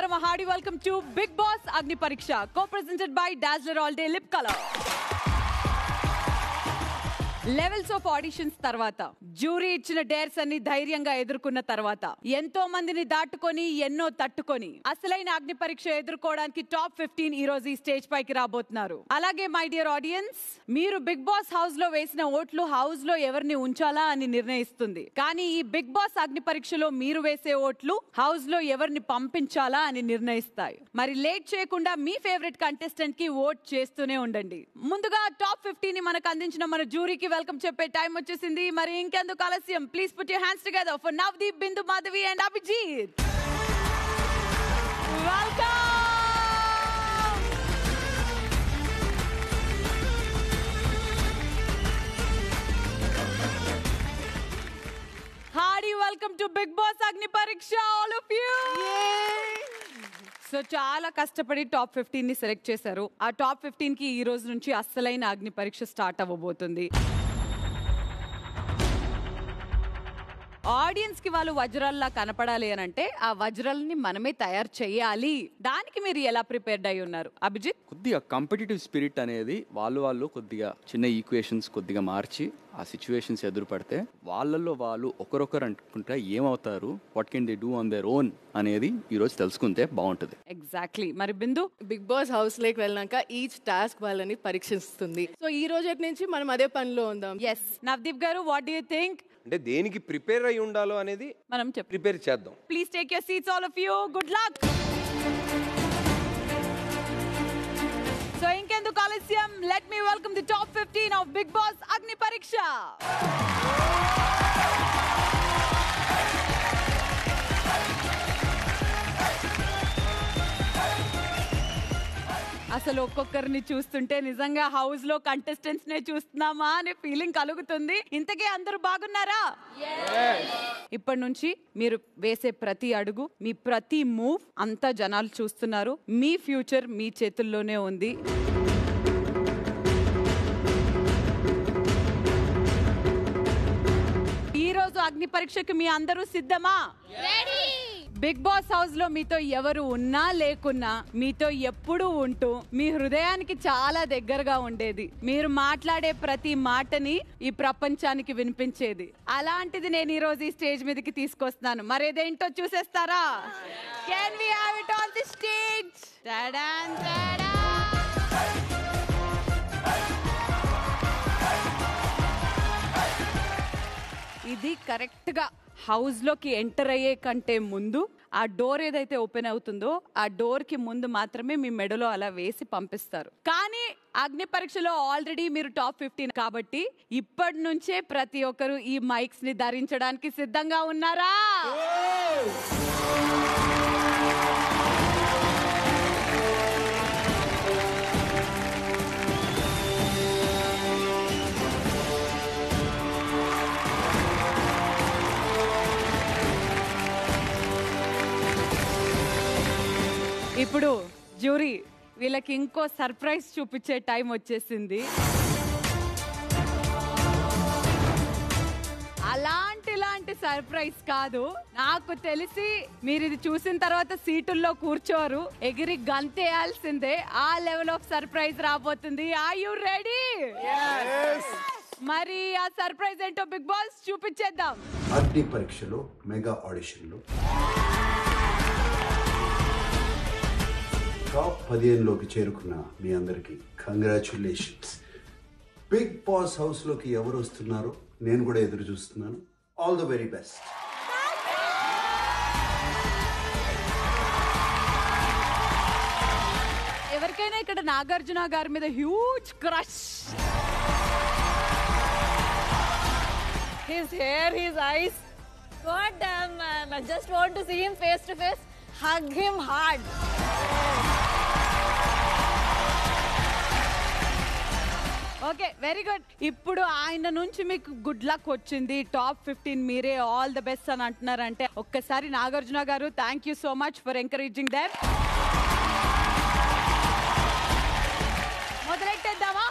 Namaskaram, a hearty welcome to Big Boss Agni Pariksha, co-presented by Dazzler All Day Lip Color. Levels of auditions తర్వాత jury ఇచ్చిన dares అన్ని ధైర్యంగా ఎదుర్కొన్న తర్వాత ఎంతో మందిని దాటుకొని ఎన్నో తట్టుకొని అసలైన అగ్ని పరీక్ష ఎదుర్కోవడానికి టాప్ 15 ఈ రోజు ఈ స్టేజ్ పైకి రాబోతున్నారు. అలాగే మై డియర్ ఆడియన్స్, మీరు బిగ్ బాస్ హౌస్ లో వేసిన ఓట్లు హౌస్ లో ఎవరిని ఉంచాలా అని నిర్ణయిస్తుంది. కానీ ఈ బిగ్ బాస్ అగ్ని పరీక్షలో మీరు వేసే ఓట్లు హౌస్ లో ఎవరిని పంపించాలా అని నిర్ణయిస్తాయి. మరి లేట్ చేయకుండా మీ ఫేవరెట్ కంటెస్టెంట్ కి ఓట్ చేస్తూనే ఉండండి. ముందుగా టాప్ 15 ని మనకు అందించిన మన జ్యూరీకి వెల్కమ్ చెప్పే టైం వచ్చేసింది. మరి ఇంకెందుకు ఆలస్యం, please put your hands together for Navdeep, Bindu Madhavi and Abhijeet. Welcome. Hearty welcome to Bigg Boss Agni Pariksha all of you. So చాలా కష్టపడి టాప్ 15 ని సెలెక్ట్ చేశారు. ఆ టాప్ 15 కి ఈ రోజు నుంచి అస్సలైన అగ్ని పరీక్ష స్టార్ట్ అవ్వబోతుంది. ఆడియన్స్ కి వాళ్ళు వజ్రాల్లా కనపడాలి అని అంటే ఆ వజ్రాలని మనమే తయారు చేయాలి. దానికి మీరు ఎలా ప్రిపేర్డ్ అయి ఉన్నారు అభిజిత్? కొద్దిగా కాంపిటేటివ్ స్పిరిట్ అనేది వాళ్ళు కొద్దిగా చిన్న ఈక్వేషన్స్ కొద్దిగా మార్చి ఆ సిచ్యువేషన్స్ ఎదురుపడితే వాళ్ళల్లో వాళ్ళు ఒకరొకరు అనుకుంటే ఏమవుతారు, what can they do on their own అనేది ఈ రోజు తెలుసుకుంటే బాగుంటది. ఎగ్జాక్ట్లీ. మరి బిందు, బిగ్ బాస్ హౌస్ లోకి వెళ్ళాక ఈచ్ టాస్క్ వాళ్ళని పరీక్షిస్తుంది. సో ఈ రోజు నుంచి మనం అదే పనిలో ఉందాం. ఎస్. నవదీప్ గారు, వాట్ డు యు థింక్? అంటే దేనికి ప్రిపేర్ అయి ఉండాలో అనేది మనం ప్రిపేర్ చేద్దాం. Please take your seats all of you. Good luck. So ఇంకెందుకు ఆలస్యం, let me welcome the top 15 of Bigg Boss Agni Pariksha. అసలు ఒక్కొక్కరిని చూస్తుంటే నిజంగా హౌస్ లో కంటెస్టెంట్స్ నే చూస్తున్నామా అనే ఫీలింగ్ కలుగుతుంది. ఇంతకీ అందరూ బాగున్నారా? ఇప్పటి నుంచి మీరు వేసే ప్రతి అడుగు, మీ ప్రతి మూవ్ అంతా జనాలు చూస్తున్నారు. మీ ఫ్యూచర్ మీ చేతుల్లోనే ఉంది. ఈ రోజు అగ్ని పరీక్షకు మీ అందరూ సిద్ధమా? బిగ్ బాస్ హౌస్ లో మీతో ఎవరు ఉన్నా లేకున్నా మీతో ఎప్పుడూ ఉంటూ మీ హృదయానికి చాలా దగ్గరగా ఉండేది, మీరు మాట్లాడే ప్రతి మాటని ఈ ప్రపంచానికి వినిపించేది. అలాంటిది నేను ఈ రోజు ఈ స్టేజ్ మీదకి తీసుకొస్తున్నాను. మరేదేంటో చూసేస్తారా? Can we have it on the stage? టడాన్ టడా. ఇది కరెక్ట్ గా హౌస్ లోకి ఎంటర్ అయ్యే కంటే ముందు ఆ డోర్ ఏదైతే ఓపెన్ అవుతుందో ఆ డోర్ కి ముందు మాత్రమే మీ మెడలో అలా వేసి పంపిస్తారు. కానీ అగ్ని పరీక్షలో ఆల్రెడీ మీరు టాప్ 15 కాబట్టి ఇప్పటి నుంచే ప్రతి ఒక్కరు ఈ మైక్స్ ని ధరించడానికి సిద్ధంగా ఉన్నారా? ఇప్పుడు జ్యూరీ వీళ్ళకి ఇంకో సర్ప్రైజ్ చూపించే టైం వచ్చేసింది. అలాంటి సర్ప్రైజ్ కాదు, నాకు తెలిసి మీరు ఇది చూసిన తర్వాత సీటుల్లో కూర్చోరు, ఎగిరి గంతేయాల్సిందే. ఆ లెవెల్ ఆఫ్ సర్ప్రైజ్ రాబోతుంది. Are you ready? మరి ఆ సర్ప్రైజ్ ఏంటో బిగ్ బాస్ చూపించేద్దాం. అగ్ని పరీక్షలో మెగా ఆడిషన్లో టాప్ 15 లోకి చేరుకున్న మీ అందరికి కంగ్రాచులేషన్స్. బిగ్ బాస్ హౌస్ లోకి ఎవరు వస్తున్నారో నేను కూడా ఎదురు చూస్తున్నాను. All the very best. ఎవరికైనా ఇక్కడ నాగార్జున గారి మీద huge crush. His hair, his eyes. God damn, man. I just want to see him face to face. Hug him hard. Okay, very good. ఇప్పుడు ఆయన నుంచి మీకు గుడ్ లక్ వచ్చింది. టాప్ 15 మీరే, ఆల్ ద బెస్ట్ అని అంటున్నారంటే ఒక్కసారి నాగార్జున గారు, thank you so much for encouraging them. మొదలెట్టేద్దామా?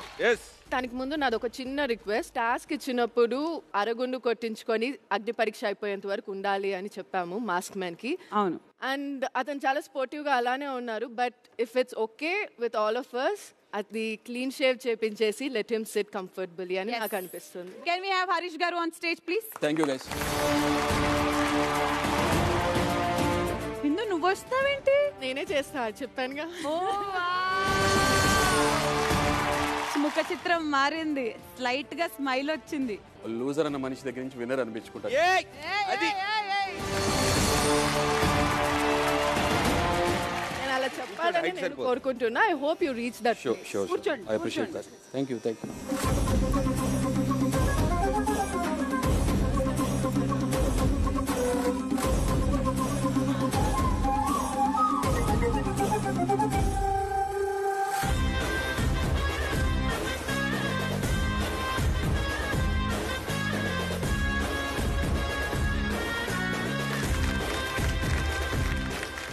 దానికి ముందు నాది ఒక చిన్న రిక్వెస్ట్. టాస్క్ ఇచ్చినప్పుడు అరగుండు కొట్టించుకొని అగ్ని పరీక్ష అయిపోయేంత వరకు ఉండాలి అని చెప్పాము మాస్క్ మ్యాన్ కి. అవును. అండ్ అతను చాలా స్పోర్టివ్ గా అలానే ఉన్నారు. But if it's okay with all of us, అది క్లీన్ షేవ్ చేపించేసి లెట్ హిమ్ సిట్ కంఫర్టబుల్లీ అని నాకు అనిపిస్తుంది. కెన్ వి హావ్ హరీష్ గారు on stage please? Thank you guys. Bindu నువ్వు వస్తావేంటి? నేనే చేస్తా చెప్పానుగా. ముఖ చిత్రం మారింది, స్లైట్ గా స్మైల్ వచ్చింది. లూజర్ అన్న మనిషి దగ్గర నుంచి విన్నర్ అనిపించుకుంటారు. నేను అలా చెప్పాలని నేను కోరుకుంటున్నా. I hope you reach that. కూర్చోండి. I appreciate that. Thank you.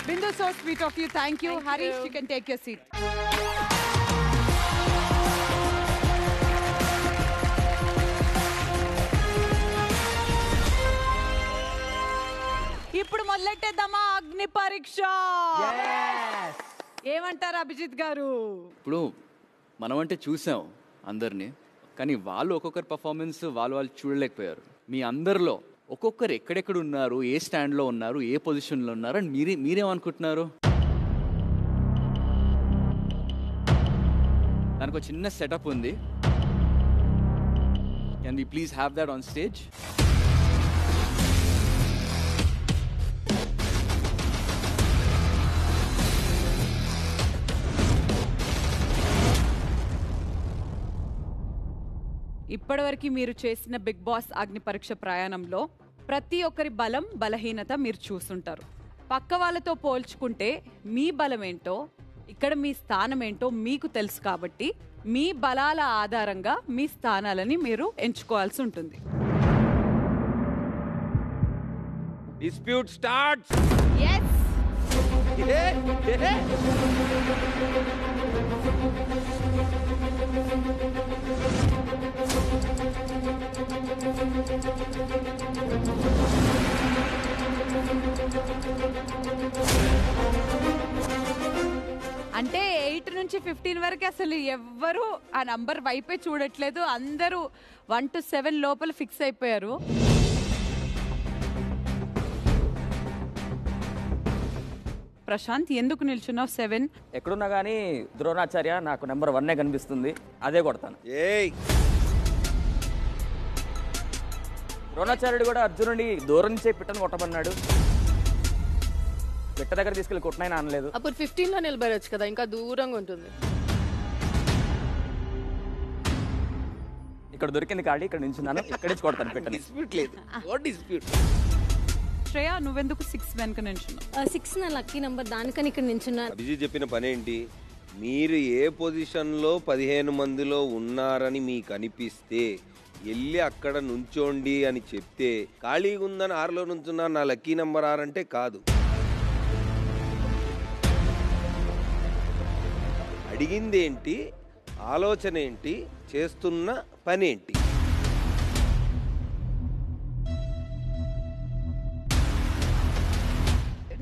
Bindu, so sweet of you. Thank you. Harish, you can take your seat. ఇప్పుడు మొదలెట్టేద్దామా అగ్ని పరీక్ష? ఏమంటారు అభిజిత్ గారు? ఇప్పుడు మనం అంటే చూసాం అందరినీ, కానీ వాళ్ళు ఒక్కొక్కరి పర్ఫార్మెన్స్ వాళ్ళు చూడలేకపోయారు. మీ అందరిలో ఒక్కొక్కరు ఎక్కడెక్కడ ఉన్నారు, ఏ స్టాండ్లో ఉన్నారు, ఏ పొజిషన్లో ఉన్నారు అని మీరేమనుకుంటున్నారు? దానికి ఒక చిన్న సెటప్ ఉంది. Can we please have that on stage? ఇప్పటివరకు మీరు చేసిన బిగ్ బాస్ అగ్ని పరీక్ష ప్రయాణంలో ప్రతి ఒక్కరి బలం బలహీనత మీరు చూసుంటారు. పక్క వాళ్ళతో పోల్చుకుంటే మీ బలం ఏంటో, ఇక్కడ మీ స్థానం ఏంటో మీకు తెలుసు. కాబట్టి మీ బలాల ఆధారంగా మీ స్థానాలని మీరు ఎంచుకోవాల్సి ఉంటుంది. Dispute starts. yes అంటే 8 నుంచి 15 వరకు అసలు ఎవ్వరు ఆ నంబర్ వైపే చూడట్లేదు. అందరూ 1 to 7 లోపల ఫిక్స్ అయిపోయారు. ప్రశాంత్, ఎందుకు నిల్చున్నావు 7? ఎక్కడున్నా కానీ ద్రోణాచార్య నాకు నెంబర్ 1 కనిపిస్తుంది, అదే కొడతాను. ద్రోణాచార్యుడు కూడా అర్జునుడి దూరం నుంచే పిట్టను కొట్టమన్నాడు. పిట్ట దగ్గర తీసుకెళ్ళి కొట్టనైనా అనలేదు. అప్పుడు 15 లో నిలబడచ్చు కదా, ఇంకా దూరంగా ఉంటుంది. ఇక్కడ దొరికింది కాడి, ఇక్కడ నిల్చున్నాను, ఇక్కడ నుంచి కొడతాను పిట్టని. శ్రేయ, నువ్వెందుకు 6 వెనక నిల్చున్నావు? 6 నా లక్కీ నంబర్, దానికని ఇక్కడ నిల్చున్నా. అభిజిత్ చెప్పిన పని ఏంటి? మీరు ఏ పొజిషన్లో 15 మందిలో ఉన్నారని మీకు అనిపిస్తే వెళ్ళి అక్కడ నుంచోండి అని చెప్తే, ఖాళీగా ఉందని 6లో నుంచున్నా నా లక్కీ నెంబర్ 6 అంటే కాదు. అడిగింది ఏంటి, ఆలోచన ఏంటి, చేస్తున్న పని ఏంటి?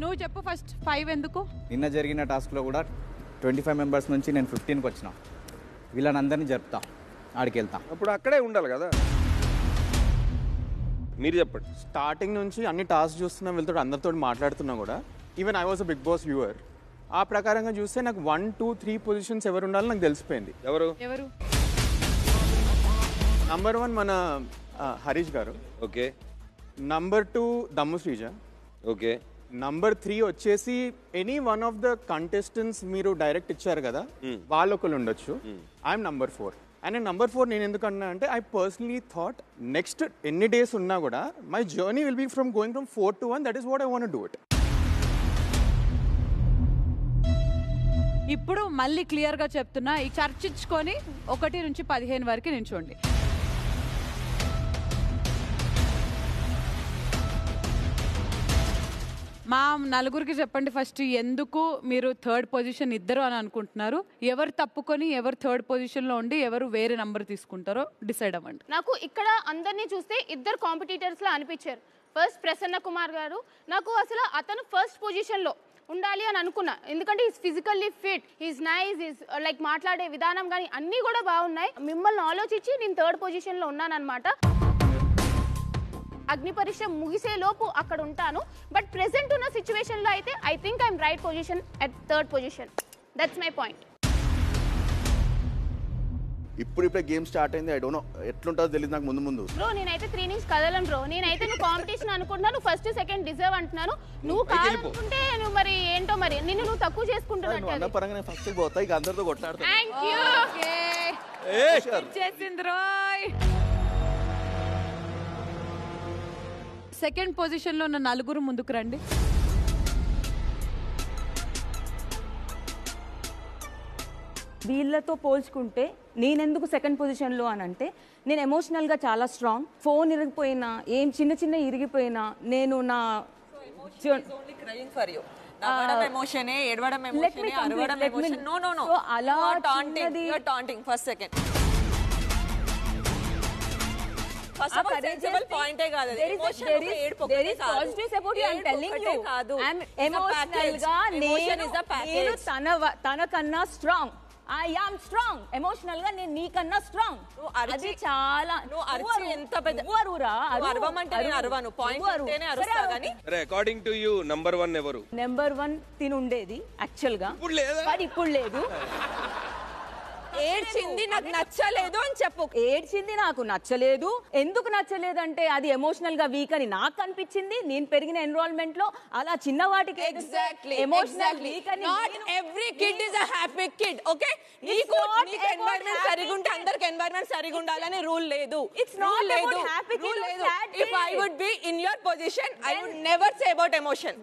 నువ్వు చెప్పు ఫస్ట్. 5 ఎందుకు? నిన్న జరిగిన టాస్క్లో కూడా 25 మెంబర్స్ నుంచి నేను 15కి వచ్చిన. వీళ్ళని అందరినీ జరుపుతా, ఆడికి వెళ్తా. అప్పుడు అక్కడే ఉండాలి కదా. మీరు చెప్పండి. స్టార్టింగ్ నుంచి అన్ని టాస్క్ చూస్తున్నా, వెళ్తాడు అందరితో మాట్లాడుతున్నా కూడా, even I was a Bigg Boss viewer. ఆ ప్రకారంగా చూస్తే నాకు 1, 2, 3 పొజిషన్స్ ఎవరు ఉండాలో నాకు తెలిసిపోయింది. ఎవరు? నంబర్ 1 మన హరీష్ గారు. ఓకే. నంబర్ 2 దమ్ము శ్రీజ. ఓకే. నంబర్ 3 వచ్చేసి any one of the contestants మీరు డైరెక్ట్ ఇచ్చారు కదా, వాళ్ళొకరు ఉండొచ్చు. I'm number 4. అండ్ నంబర్ 4 నేను ఎందుకన్నా అంటే, ఐ పర్సనలీ థాట్ నెక్స్ట్ ఎన్ని డేస్ ఉన్నా కూడా my journey will be from going from 4 to 1. That is what I want to do it. ఇప్పుడు మళ్ళీ క్లియర్ గా చెప్తున్నా, ఈ చర్చించుకొని 1 నుంచి 15 వరకు నిల్చోండి. మా నలుగురికి చెప్పండి ఫస్ట్, ఎందుకు మీరు థర్డ్ పొజిషన్ ఇద్దరు అని అనుకుంటున్నారు? ఎవరు తప్పుకొని ఎవరు థర్డ్ పొజిషన్ లో ఉండి ఎవరు వేరే నంబర్ తీసుకుంటారో డిసైడ్ అవ్వండి. నాకు ఇక్కడ అందరినీ చూస్తే ఇద్దరు కాంపిటీటర్స్ లా అనిపించారు. ఫస్ట్ ప్రసన్న కుమార్ గారు, నాకు అసలు అతను ఫస్ట్ పొజిషన్ లో ఉండాలి అని అనుకున్నా, ఎందుకంటే is physically fit, is nice, is like మాట్లాడే విధానం కానీ అన్నీ కూడా బాగున్నాయి. మిమ్మల్ని ఆలోచించి నేను థర్డ్ పొజిషన్ లో ఉన్నాను అనమాట. అగ్ని పరీక్ష ముగిసే లోపు అక్కడ ఉంటాను. బట్ ప్రెసెంట్ ఉన్న సిచ్యువేషన్ లో అయితే I think I'm right position at third position. That's my point. ఇప్పుడే గేమ్ స్టార్ట్ అయింది. ఐ డోంట్ నో ఎట్లుంటుందో తెలియదు నాకు ముందు. బ్రో నేనైతే 3 నుంచి కదలను బ్రో. నేనైతే నువ్వు కాంపిటీషన్ అనుకుంటున్నాను, ఫస్ట్ సెకండ్ డిజర్వ్ అంటున్నాను. నువ్వు కావాలనుకుంటే నువ్వు మరి ఏంటో మరి నిన్ను నువ్వు తక్కువ చేసుకుంటున్నట్టు. అన్న పరంగా నేను ఫస్ట్ పోతా, ఇక అందరితో కొట్లాడతా. థాంక్యూ. చేసింది రోయ్. సెకండ్ పొజిషన్ లో ఉన్న నలుగురు ముందుకు రండి. వీళ్ళతో పోల్చుకుంటే నేనెందుకు సెకండ్ పొజిషన్లో అని అంటే, నేను ఎమోషనల్గా చాలా స్ట్రాంగ్. ఫోన్ ఇరిగిపోయినా, ఏం చిన్న ఇరిగిపోయినా నేను నా తనకన్నా strong. I am strong. Emotional గా నేను నీకన్నా స్ట్రాంగ్. అది చాలా ఎంత పెద్ద అరవమంటే నేను అరవను. పాయింట్ ఉంటేనే అరుస్తా గానీ. అకార్డింగ్ టు యు నంబర్ 1 ఎవరు? నంబర్ 1 తిను ఉండేది యాక్చువల్ గా. ఇప్పుడు లేదు. ఏడ్చింది నాకు నచ్చలేదు అని చెప్పు. ఏడ్చింది నాకు నచ్చలేదు. ఎందుకు నచ్చలేదు అంటే అది ఎమోషనల్ గా వీక్ అని నాకు అనిపించింది. నేను పెరిగిన ఎన్రోల్మెంట్ లో అలా చిన్న వాటికి ఎమోషనల్ వీక్ అని. Not every kid is a happy kid. Okay, నీకు ఎన్వైరన్మెంట్ సరిగా ఉంటే అందరికి ఎన్వైరన్మెంట్ సరిగా ఉండాలని రూల్ లేదు. It's not about happy kid. If I would be in your position I would never say about emotion.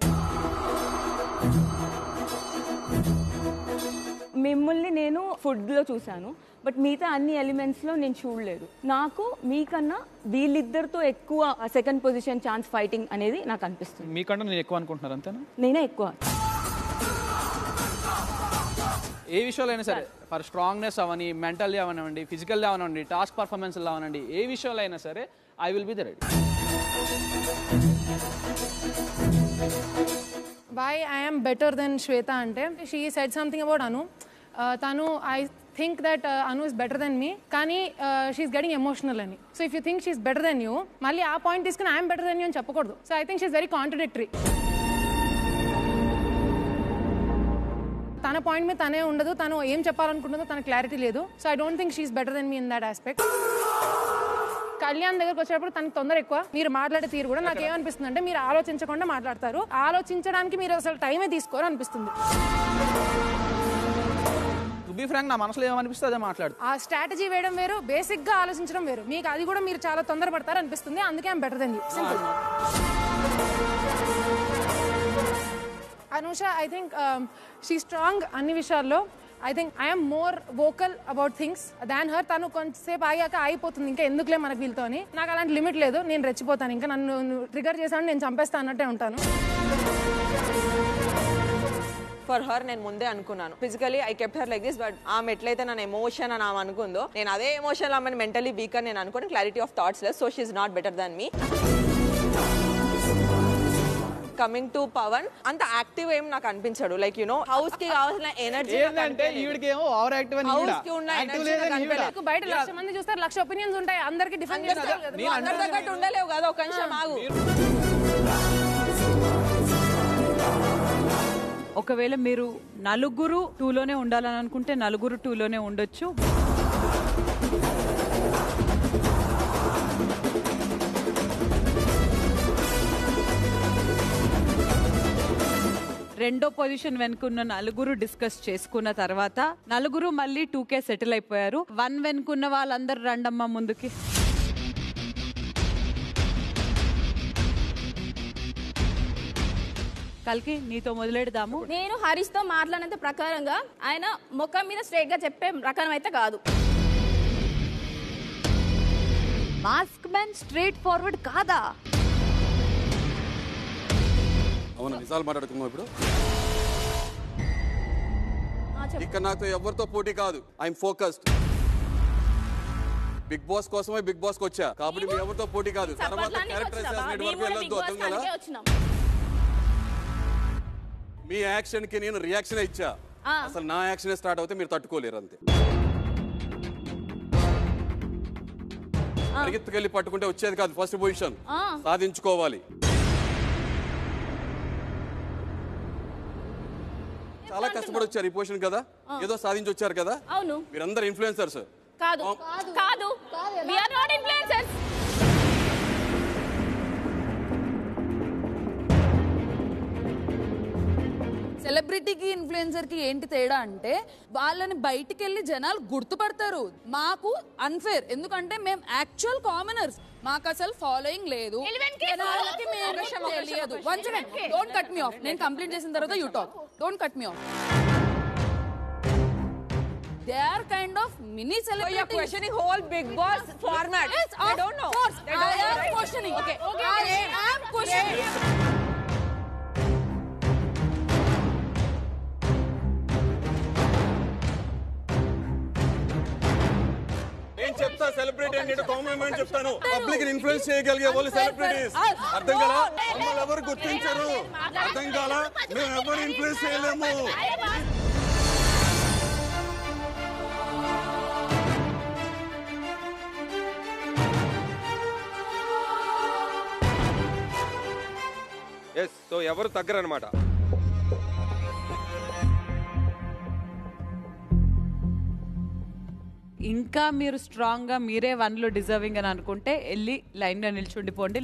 మిమ్మల్ని నేను ఫుడ్లో చూశాను, బట్ మిగతా అన్ని ఎలిమెంట్స్లో నేను చూడలేదు. నాకు మీకన్నా వీళ్ళిద్దరితో ఎక్కువ సెకండ్ పొజిషన్ ఛాన్స్ ఫైటింగ్ అనేది నాకు అనిపిస్తుంది. మీకన్నా నేను ఎక్కువ అనుకుంటున్నారు అంతేనా? నేనే ఎక్కువ. ఏ విషయంలో అయినా సరే, ఫర్ స్ట్రాంగ్నెస్ అవని, మెంటల్లీ అవనివ్వండి, ఫిజికల్లీ అవనివ్వండి, టాస్క్ పర్ఫార్మెన్స్ అవనండి, ఏ విషయంలో అయినా సరే I will be the ready. Why I am better than Shweta ante, she said something about Anu. Tanu, I think that Anu is better than me, kani she is getting emotional ani. So if you think she is better than you, malli aa point iskani I am better than you ani cheppakodu. So I think she is very contradictory. Tana point me tane undadu, tanu em cheppalanukuntundo tana clarity ledu. So I don't think she is better than me in that aspect. Kalyan దగ్గరకు వచ్చేటప్పుడు తనకి తొందర ఎక్కువ. మీరు మాట్లాడే తీరు కూడా నాకు ఏమనిపిస్తుంది అంటే మీరు ఆలోచించకుండా మాట్లాడతారు. ఆలోచించడానికి మీరు అసలు టైమే తీసుకోరు అనిపిస్తుంది. టు బి ఫ్రాంక్, నా మనసులో ఏమనిపిస్తే అదే మాట్లాడు. ఆ స్ట్రాటజీ వేయడం వేరు, బేసిక్ గా ఆలోచించడం వేరు. మీకు అది కూడా మీరు చాలా తొందరపడతారు అనిపిస్తుంది. అందుకే I'm better than you. Simple. Anusha, I think she strong అన్ని విషయాల్లో. I think I am more vocal about things than her. తను కొంచెంసేపు ఆగాక అయిపోతుంది, ఇంకా ఎందుకులే మనకు వీళ్ళతో అని. నాకు అలాంటి లిమిట్ లేదు, నేను రెచ్చిపోతాను. ఇంకా నన్ను ట్రిగర్ చేశాను, నేను చంపేస్తాను అన్నట్టే ఉంటాను. ఫర్ హర్ నేను ముందే అనుకున్నాను. Physically I kept her like this, but ఆమె ఎట్లయితే నన్ను ఎమోషన్ అని ఆమె అనుకుందో, నేను అదే ఎమోషన్ ఆమెను మెంటలీ వీక్ అని నేను అనుకోను. Clarity of thoughts less. So she is not better than me. Coming to Pavan, అంత యాక్టివ్ ఏం నాకు అనిపించాడు. లైక్ యు నో హౌస్ కి కావాల్సిన ఎనర్జీ ఏంటంటే ఈవిడకేమో ఓవర్ యాక్టివ్ అని హౌస్ కి ఉన్న ఎనర్జీ నాకు బయట 1,00,000 మంది చూస్తారు, 1,00,000 ఒపీనియన్స్ ఉంటాయి. అందరికి డిఫరెంట్ చేస్తారు కదా. నువ్వు అందరి దగ్గర ఉండలేవు కదా. ఒక నిమిషం ఆగు. ఒకవేళ మీరు నలుగురు 2లోనే ఉండాలని అనుకుంటే నలుగురు 2లోనే ఉండొచ్చు. రెండో పొజిషన్ వెనుకున్న నలుగురు డిస్కస్ చేసుకున్న తర్వాత నలుగురు మళ్ళీ 2K సెటిల్ అయిపోయారు. 1 వెనుకున్న వాళ్ళందరూ రండమ్మా ముందుకి. కల్కి నీతో మొదలెడదాము. నేను హరీష్ తో మాట్లాడినంత ప్రకారంగా ఆయన ముఖం మీద స్ట్రైట్ గా చెప్పే రకం అయితే కాదు. మాస్క్ మ్యాన్ స్ట్రైట్ ఫార్వర్డ్ కాదా? అవును నిజాలు మాట్లాడుకుందాం ఇప్పుడు. ఇక్కడ నాతో ఎవరితో పోటీ కాదు. I'm focused. బిగ్ బాస్ కోసమే బిగ్ బాస్ కి వచ్చా కాబట్టి మీ ఎవరితో పోటీ కాదు. తర్వాత క్యారెక్టర్ అసాసినేట్ వరకు వెళ్ళొద్దు. అర్థం కదా? మీ యాక్షన్ కి నేను రియాక్షన్ ఇచ్చా. అసలు నా యాక్షన్ స్టార్ట్ అవుతే మీరు తట్టుకోలేరు అంతే. పరిగెత్తుకెళ్ళి పట్టుకుంటే వచ్చేది కాదు. ఫస్ట్ పొజిషన్ సాధించుకోవాలి. చాలా కష్టపడి వచ్చారు ఈ పొజిషన్ కదా, ఏదో సాధించి వచ్చారు కదా. అవును, మీరందరూ ఇన్ఫ్లుయెన్సర్స్ కాదు. కాదు, we are not influencers. సెలబ్రిటీకి ఇన్ఫ్లుయెన్సర్కి ఏంటి తేడా అంటే వాళ్ళని బయటికి వెళ్ళి జనాలు గుర్తుపడతారు. మాకు అన్ఫేర్, ఎందుకంటే మేము యాక్చువల్ కామనర్స్, మాకు అసలు ఫాలోయింగ్ లేదు. Don't cut me of. నేను కంప్లీట్ చేసిన తర్వాత you talk. Don't cut me of. They are kind of mini celebrities. So you're questioning whole Big Boss format. Yes, I don't know. I am questioning. Okay. I am questioning. నేను చెప్తా celebrity అంటే complement చెప్తాను. Public influence చేయగలిగే వాళ్ళు celebrities. అర్థం కదా? మమ్మల్ని ఎవరు గుర్తించరు. అర్థం కాలా? మేము ఎవరు ఇన్ఫ్లుయెన్స్ చేయలేము. ఎస్, సో ఎవరు తగ్గరనమాట. ఇంకా మీరు స్ట్రాంగ్ గా మీరే 1లో డిజర్వింగ్ అని అనుకుంటే వెళ్ళి లైన్ గా నిల్చుండిపోండి.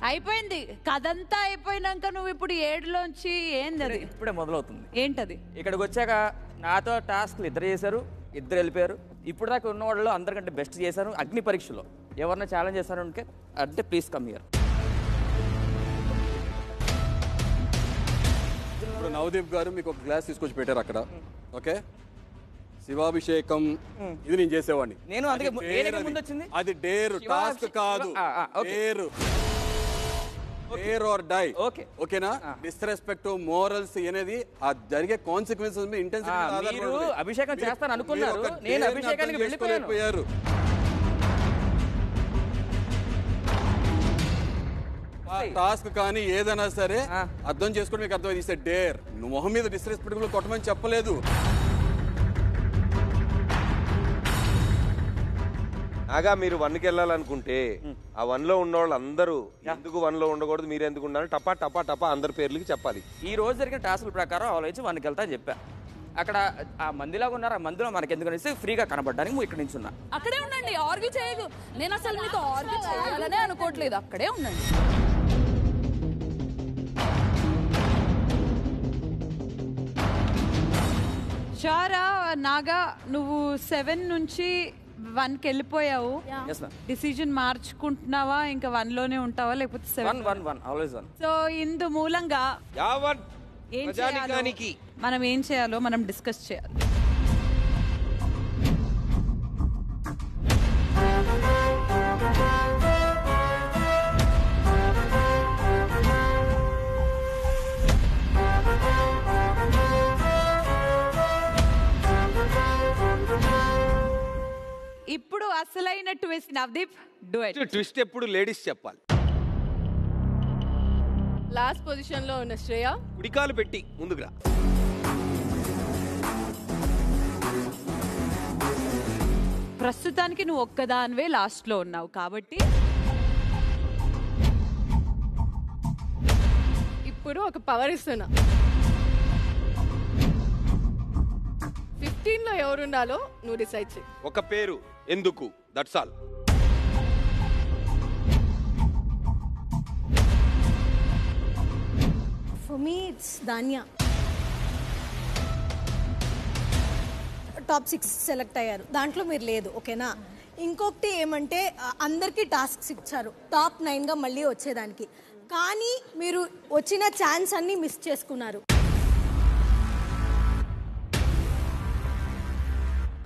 అయిపోయింది కథంతా అయిపోయినాక నువ్వు ఇప్పుడు 7లోంచి ఏంది అది? ఇప్పుడే మొదలవుతుంది. ఏంటది? ఇక్కడికి వచ్చాక నాతో టాస్క్లు ఇద్దరు చేశారు, ఇద్దరు వెళ్ళిపోయారు. ఇప్పుడు దాకా ఉన్న వాళ్ళు అందరికంటే బెస్ట్ చేశారు. అగ్ని పరీక్షలో ఎవరన్నా ఛాలెంజ్ చేశారు అంటే ప్లీజ్ కమ్ హియర్. ఇప్పుడు నవదీప్ గారు మీకు ఒక గ్లాస్ తీసుకొచ్చి పెట్టారు అక్కడ. ఓకే, శివాభిషేకం ఇది నేను చేసేవాడిని. నేను అందుకే ముందు వచ్చింది. అది డేర్, టాస్క్ కాదు. Dare or die. ఓకేనా? డిస్రెస్పెక్ట్, మోరల్స్ అనేది ఆ జరిగే కాన్సిక్వెన్సెస్ మీద ఇంటెన్సిటీ. మీరు అభిషేకం చేస్తాను అనుకున్నారు, నేను అభిషేకానికి వెళ్ళిపోయారు. టాస్క్ కానీ ఏదైనా సరే అర్థం చేసుకుని మీకు అర్థం చేస్తే డేర్. నువ్వు మొహం మీద డిస్రెస్పెక్ట్ కొట్టమని చెప్పలేదు. నాగా మీరు 1కి వెళ్ళాలనుకుంటే ఆ 1లో ఉన్న వాళ్ళు అందరూ ఎందుకు 1లో ఉండకూడదు, మీరు ఎందుకు ఉండాలి, టపా టపా టపా అందరి పేర్లకి చెప్పాలి. ఈ రోజు జరిగిన టాస్క్ ప్రకారం ఆలోచించి 1కి వెళ్తా అని చెప్పా. అక్కడ ఆ మందిలాగా ఉన్నారు, ఆ మందిలో మనకి ఎందుకు అనేసి ఫ్రీగా కనబడడానికి ఇక్కడ నుంచి ఉన్నా. అక్కడే ఉండండి, ఆర్గ్యూ చేయదు. నేను అసలు మీతో ఆర్గ్యూ చేయాలనే అనుకోవట్లేదు. అక్కడే ఉండండి. షారా నాగా, నువ్వు 7 నుంచి 1కి వెళ్ళిపోయావు. డిసిజన్ మార్చుకుంటున్నావా? ఇంకా 1లోనే ఉంటావా లేకపోతే 7? సో ఇందు మూలంగా ఏం చేయాలో మనం ఏం చేయాలో మనం డిస్కస్ చేయాలి. ఇప్పుడు అసలైన twist. Navdeep, do it. Twist ఎప్పుడు లేడీస్ చెప్పాలి. లాస్ట్ పొజిషన్ లో ఉన్న శ్రేయ కుడికాలు పెట్టి ముందుకురా. ప్రస్తుతానికి నువ్వు ఒక్కదానివే లాస్ట్ లో ఉన్నావు కాబట్టి ఇప్పుడు ఒక పవర్ ఇస్తున్నా. 15లో ఎవరుండాలో నువ్వు డిసైడ్ చేయి. ఒక పేరు ఎందుకు, that's all. For me, it's Danya. Top 6 select అయ్యారు, దాంట్లో మీరు లేదు. ఓకేనా? ఇంకొకటి ఏమంటే అందరికీ టాస్క్స్ ఇచ్చారు టాప్ 9గా మళ్ళీ వచ్చేదానికి, కానీ మీరు వచ్చిన ఛాన్స్ అన్ని మిస్ చేసుకున్నారు.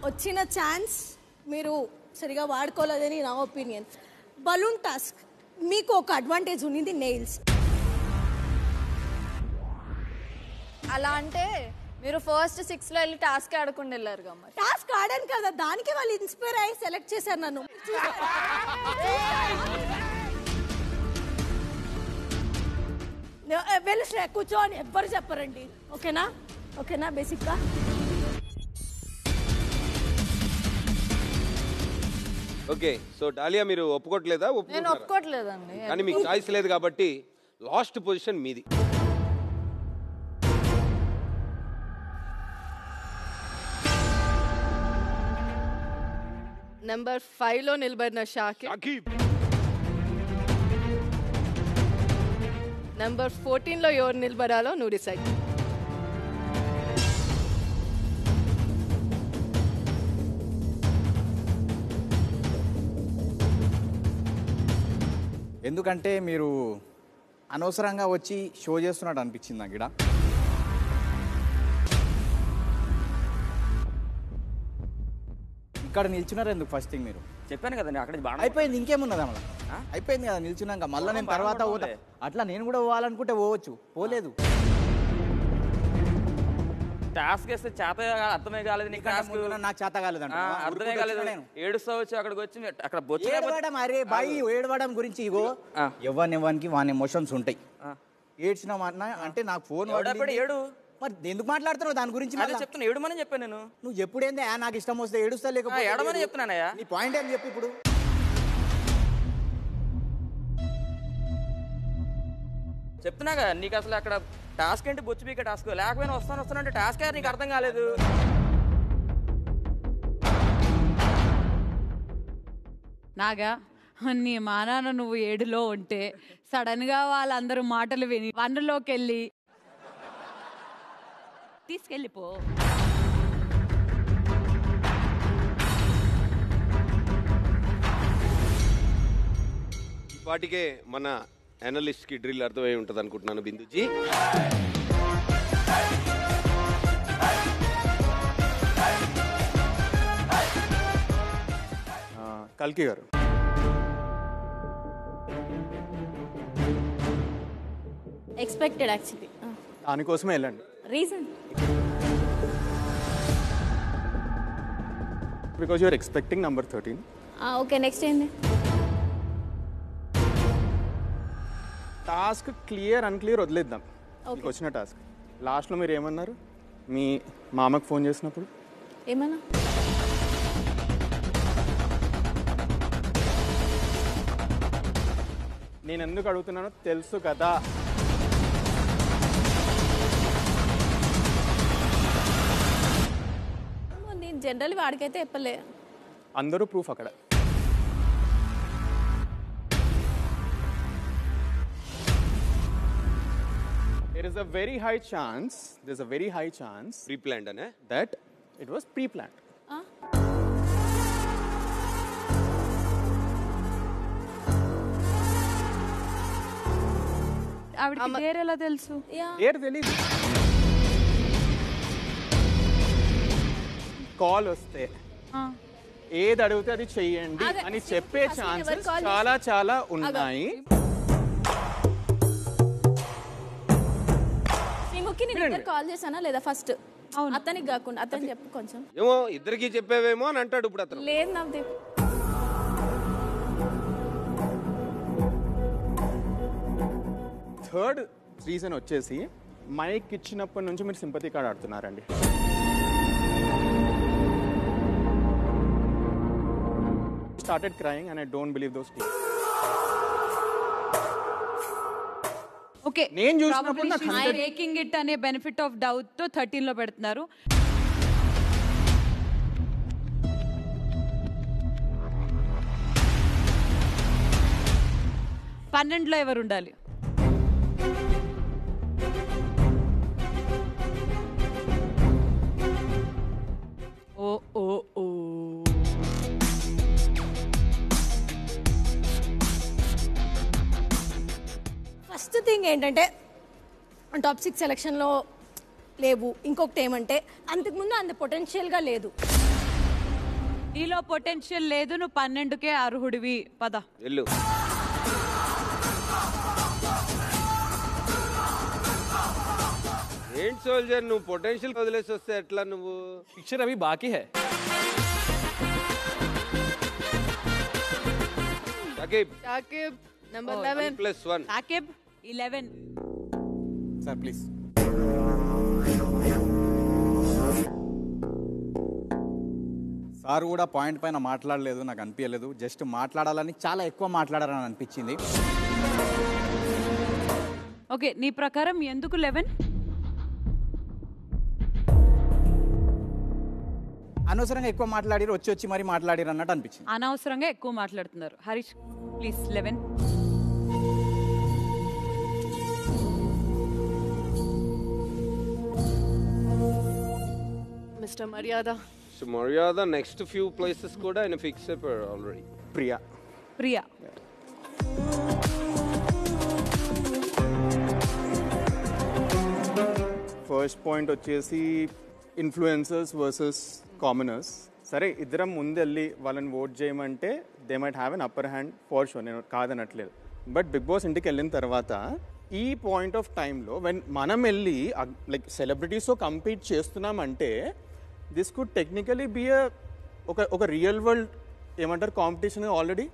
వచ్చిన ఛాన్స్ మీరు సరిగా వాడుకోలేదని నా ఒపీనియన్. బలూన్ టాస్క్ మీకు ఒక అడ్వాంటేజ్ ఉన్నది, నెయిల్స్. అలా అంటే మీరు ఫస్ట్ 6 లో వెళ్ళి టాస్క్ ఆడకుండా వెళ్ళారు కదా. టాస్క్ ఆడాను కదా, దానికి వాళ్ళు ఇన్స్పైర్ అయ్యి సెలెక్ట్ చేశారు నన్ను. వెళ్ళి కూర్చో అని ఎవ్వరు చెప్పరండి. ఓకేనా? ఓకేనా? బేసిక్గా ఓకే. సో డాలియా మీరు ఒప్పుకోవట్లేదా? నేను ఒప్పుకోవట్లేదండి. కానీ మీకు చాయిస్ లేదు కాబట్టి లాస్ట్ పొజిషన్ మీది. నెంబర్ 5 లో నిలబడిన షాకిబ్. నెంబర్ 14 లో ఎవరు నిలబడాలో నువ్వు డిసైడ్. ఎందుకంటే మీరు అనవసరంగా వచ్చి షో చేస్తున్నట్టు అనిపించింది నాకు. ఇక్కడ ఇక్కడ నిల్చున్నారు ఎందుకు? ఫస్ట్ థింగ్ మీరు చెప్పాను కదండి అక్కడ బాగా అయిపోయింది. ఇంకేమున్నది అమ్మ? అయిపోయింది కదా నిల్చున్నాక. మళ్ళీ నేను తర్వాత పోతా. అట్లా నేను కూడా పోవాలనుకుంటే పోవచ్చు, పోలేదు. టాస్క్ వేస్తే చేత అర్థమే కాలేదు నీకు. నాకు చేత కాలేదంట, అర్థమే కాలేదు. ఏడుస్తావచ్చు అక్కడికి వచ్చి అక్కడ ఏడవడం. అరే బాయ్, ఏడవడం గురించి ఇగో ఎవరికి వాని ఎమోషన్స్ ఉంటాయి. ఏడ్చిన అంటే నాకు ఫోన్ ఏడు మరి ఎందుకు మాట్లాడుతున్నావు దాని గురించి? చెప్తున్నా ఏడుమని చెప్పాను నేను. నువ్వు ఎప్పుడేందే నాకు ఇష్టం వస్తే ఏడుస్తా, లేకపోతే ఏడమని చెప్తున్నానయ్యా. నీ పాయింట్ ఏం చెప్పు ఇప్పుడు. చెప్తున్నాగా నీకు అసలు అక్కడ టాస్క్ ఏంటి? బొచ్చు పీకే టాస్క్. లేకపోయినా వస్తానంటే టాస్క్ నీకు అర్థం కాలేదు. నాగా నీ మానాన నువ్వు 7లో ఉంటే సడన్ గా వాళ్ళందరూ మాటలు విని 1లోకి వెళ్ళి తీసుకెళ్ళిపో. వాటికే మన అనలిస్ట్ కి డ్రిల్ అర్థమై ఉంటుంది అనుకుంటున్నాను. బిందుజీ, కల్కి గారు ఎక్స్పెక్టెడ్ యాక్చువల్లీ. దానికోసమే వెళ్ళండి. Reason because you're expecting number 13. Okay, next ఏంది? టాస్క్ క్లియర్ అన్క్లియర్ వదిలేద్దాం. మీకు వచ్చిన టాస్క్ లాస్ట్లో మీరు ఏమన్నారు? మీ మామకు ఫోన్ చేసినప్పుడు ఏమన్నా? నేను ఎందుకు అడుగుతున్నానో తెలుసు కదా. నేను జనరల్ వాడికైతే చెప్పలే. అందరూ ప్రూఫ్ అక్కడ. There is a very high chance, there's a very high chance pre-planned that it was pre-planned. ఆవిడకి డేర్ ఎలా తెలుసు? డేర్ తెలీదు. కాల్ వస్తే ఏది అడిగితే అది చెయ్యండి అని చెప్పే ఛాన్సెస్ చాలా చాలా ఉన్నాయి. కాల్ చేశానా లేదా ఫస్ట్? అతనికి కాకుండా అతను చెప్పు కొంచెం. ఏమో ఇద్దరికి చెప్పేవేమో అని అంటాడు ఇప్పుడు అతను. లేదు నవదీప్. థర్డ్ రీజన్ వచ్చేసి మైక్ ఇచ్చినప్పటి నుంచి మీరు సింపతి కార్డ్ ఆడుతున్నారండి. Started crying and I don't believe those tears. Okay, నేను చూసినప్పుడు నాకు మేకింగ్ ఇట్ అనే బెనిఫిట్ ఆఫ్ డౌట్ తో 13లో పెడుతున్నారు. పన్నెండులో ఎవరు ఉండాలి? ఓ ఓ ఓ ఫస్ట్ థింగ్ ఏంటంటే టాప్ 6 సెలక్షన్లో లేవు. ఇంకొకటి ఏమంటే అంతకుముందు అంత పొటెన్షియల్గా లేదు. నీలో పొటెన్షియల్ లేదు, నువ్వు 12కే అర్హుడివి. పద వెళ్ళు. ఏంటి సోల్జర్, నువ్వు పొటెన్షియల్ వదిలేసి వస్తే ఎట్లా? నువ్వు పిక్చర్ అవి బాకీ high. Shakib number 11 +1. Shakib 11. Sir please. Sir కూడా పాయింట్ పైన మాట్లాడలేదు, నాకు అనిపించలేదు. జస్ట్ మాట్లాడాలని చాలా ఎక్కువ మాట్లాడారని అనిపించింది. ఓకే, నీ ప్రకారం ఎందుకు 11? అనవసరంగా ఎక్కువ మాట్లాడిరు, వచ్చి మరి మాట్లాడిరు అన్నట్టు అనిపించింది. అనవసరంగా ఎక్కువ మాట్లాడుతున్నారు. హరీష్ ప్లీజ్ 11. మిస్టర్ మర్యాద. మర్యాద నెక్స్ట్ ఫ్యూ ప్లేసెస్ కూడా ఆయన ఫిక్స్ అయిపోయారు already. Priya. Priya. First point వచ్చేసి ఇన్ఫ్లుయెన్సర్స్ వర్సెస్ కామనర్స్. సరే, ఇద్దరం ముందెళ్ళి వాళ్ళని ఓట్ చేయమంటే they might have an upper hand far sure, నేను కాదనట్లేదు. బట్ బిగ్ బాస్ ఇంటికి వెళ్ళిన తర్వాత ఈ పాయింట్ ఆఫ్ టైంలో వెన్ మనం వెళ్ళి లైక్ సెలబ్రిటీస్తో కంపీట్ చేస్తున్నామంటే దిస్ కుడ్ టెక్నికలీ బీ ఒక రియల్ వరల్డ్ ఏమంటారు competition. Already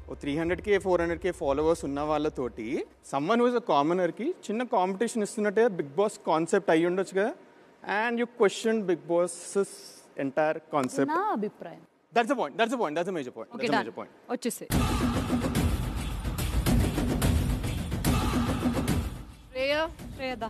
300K 400K followers ఉన్న వాళ్ళతోటి సమ్మన్ హూ ఇస్ అ కామనర్కి చిన్న కాంపిటీషన్ ఇస్తున్నట్టే బిగ్ బాస్ కాన్సెప్ట్ అయ్యి ఉండొచ్చు కదా. And you question Bigg Boss entire concept. నా అభిప్రాయం. That's the point, that's the point, that's the major point. Okay, that's the major point. వచ్చేసి శ్రేయదా.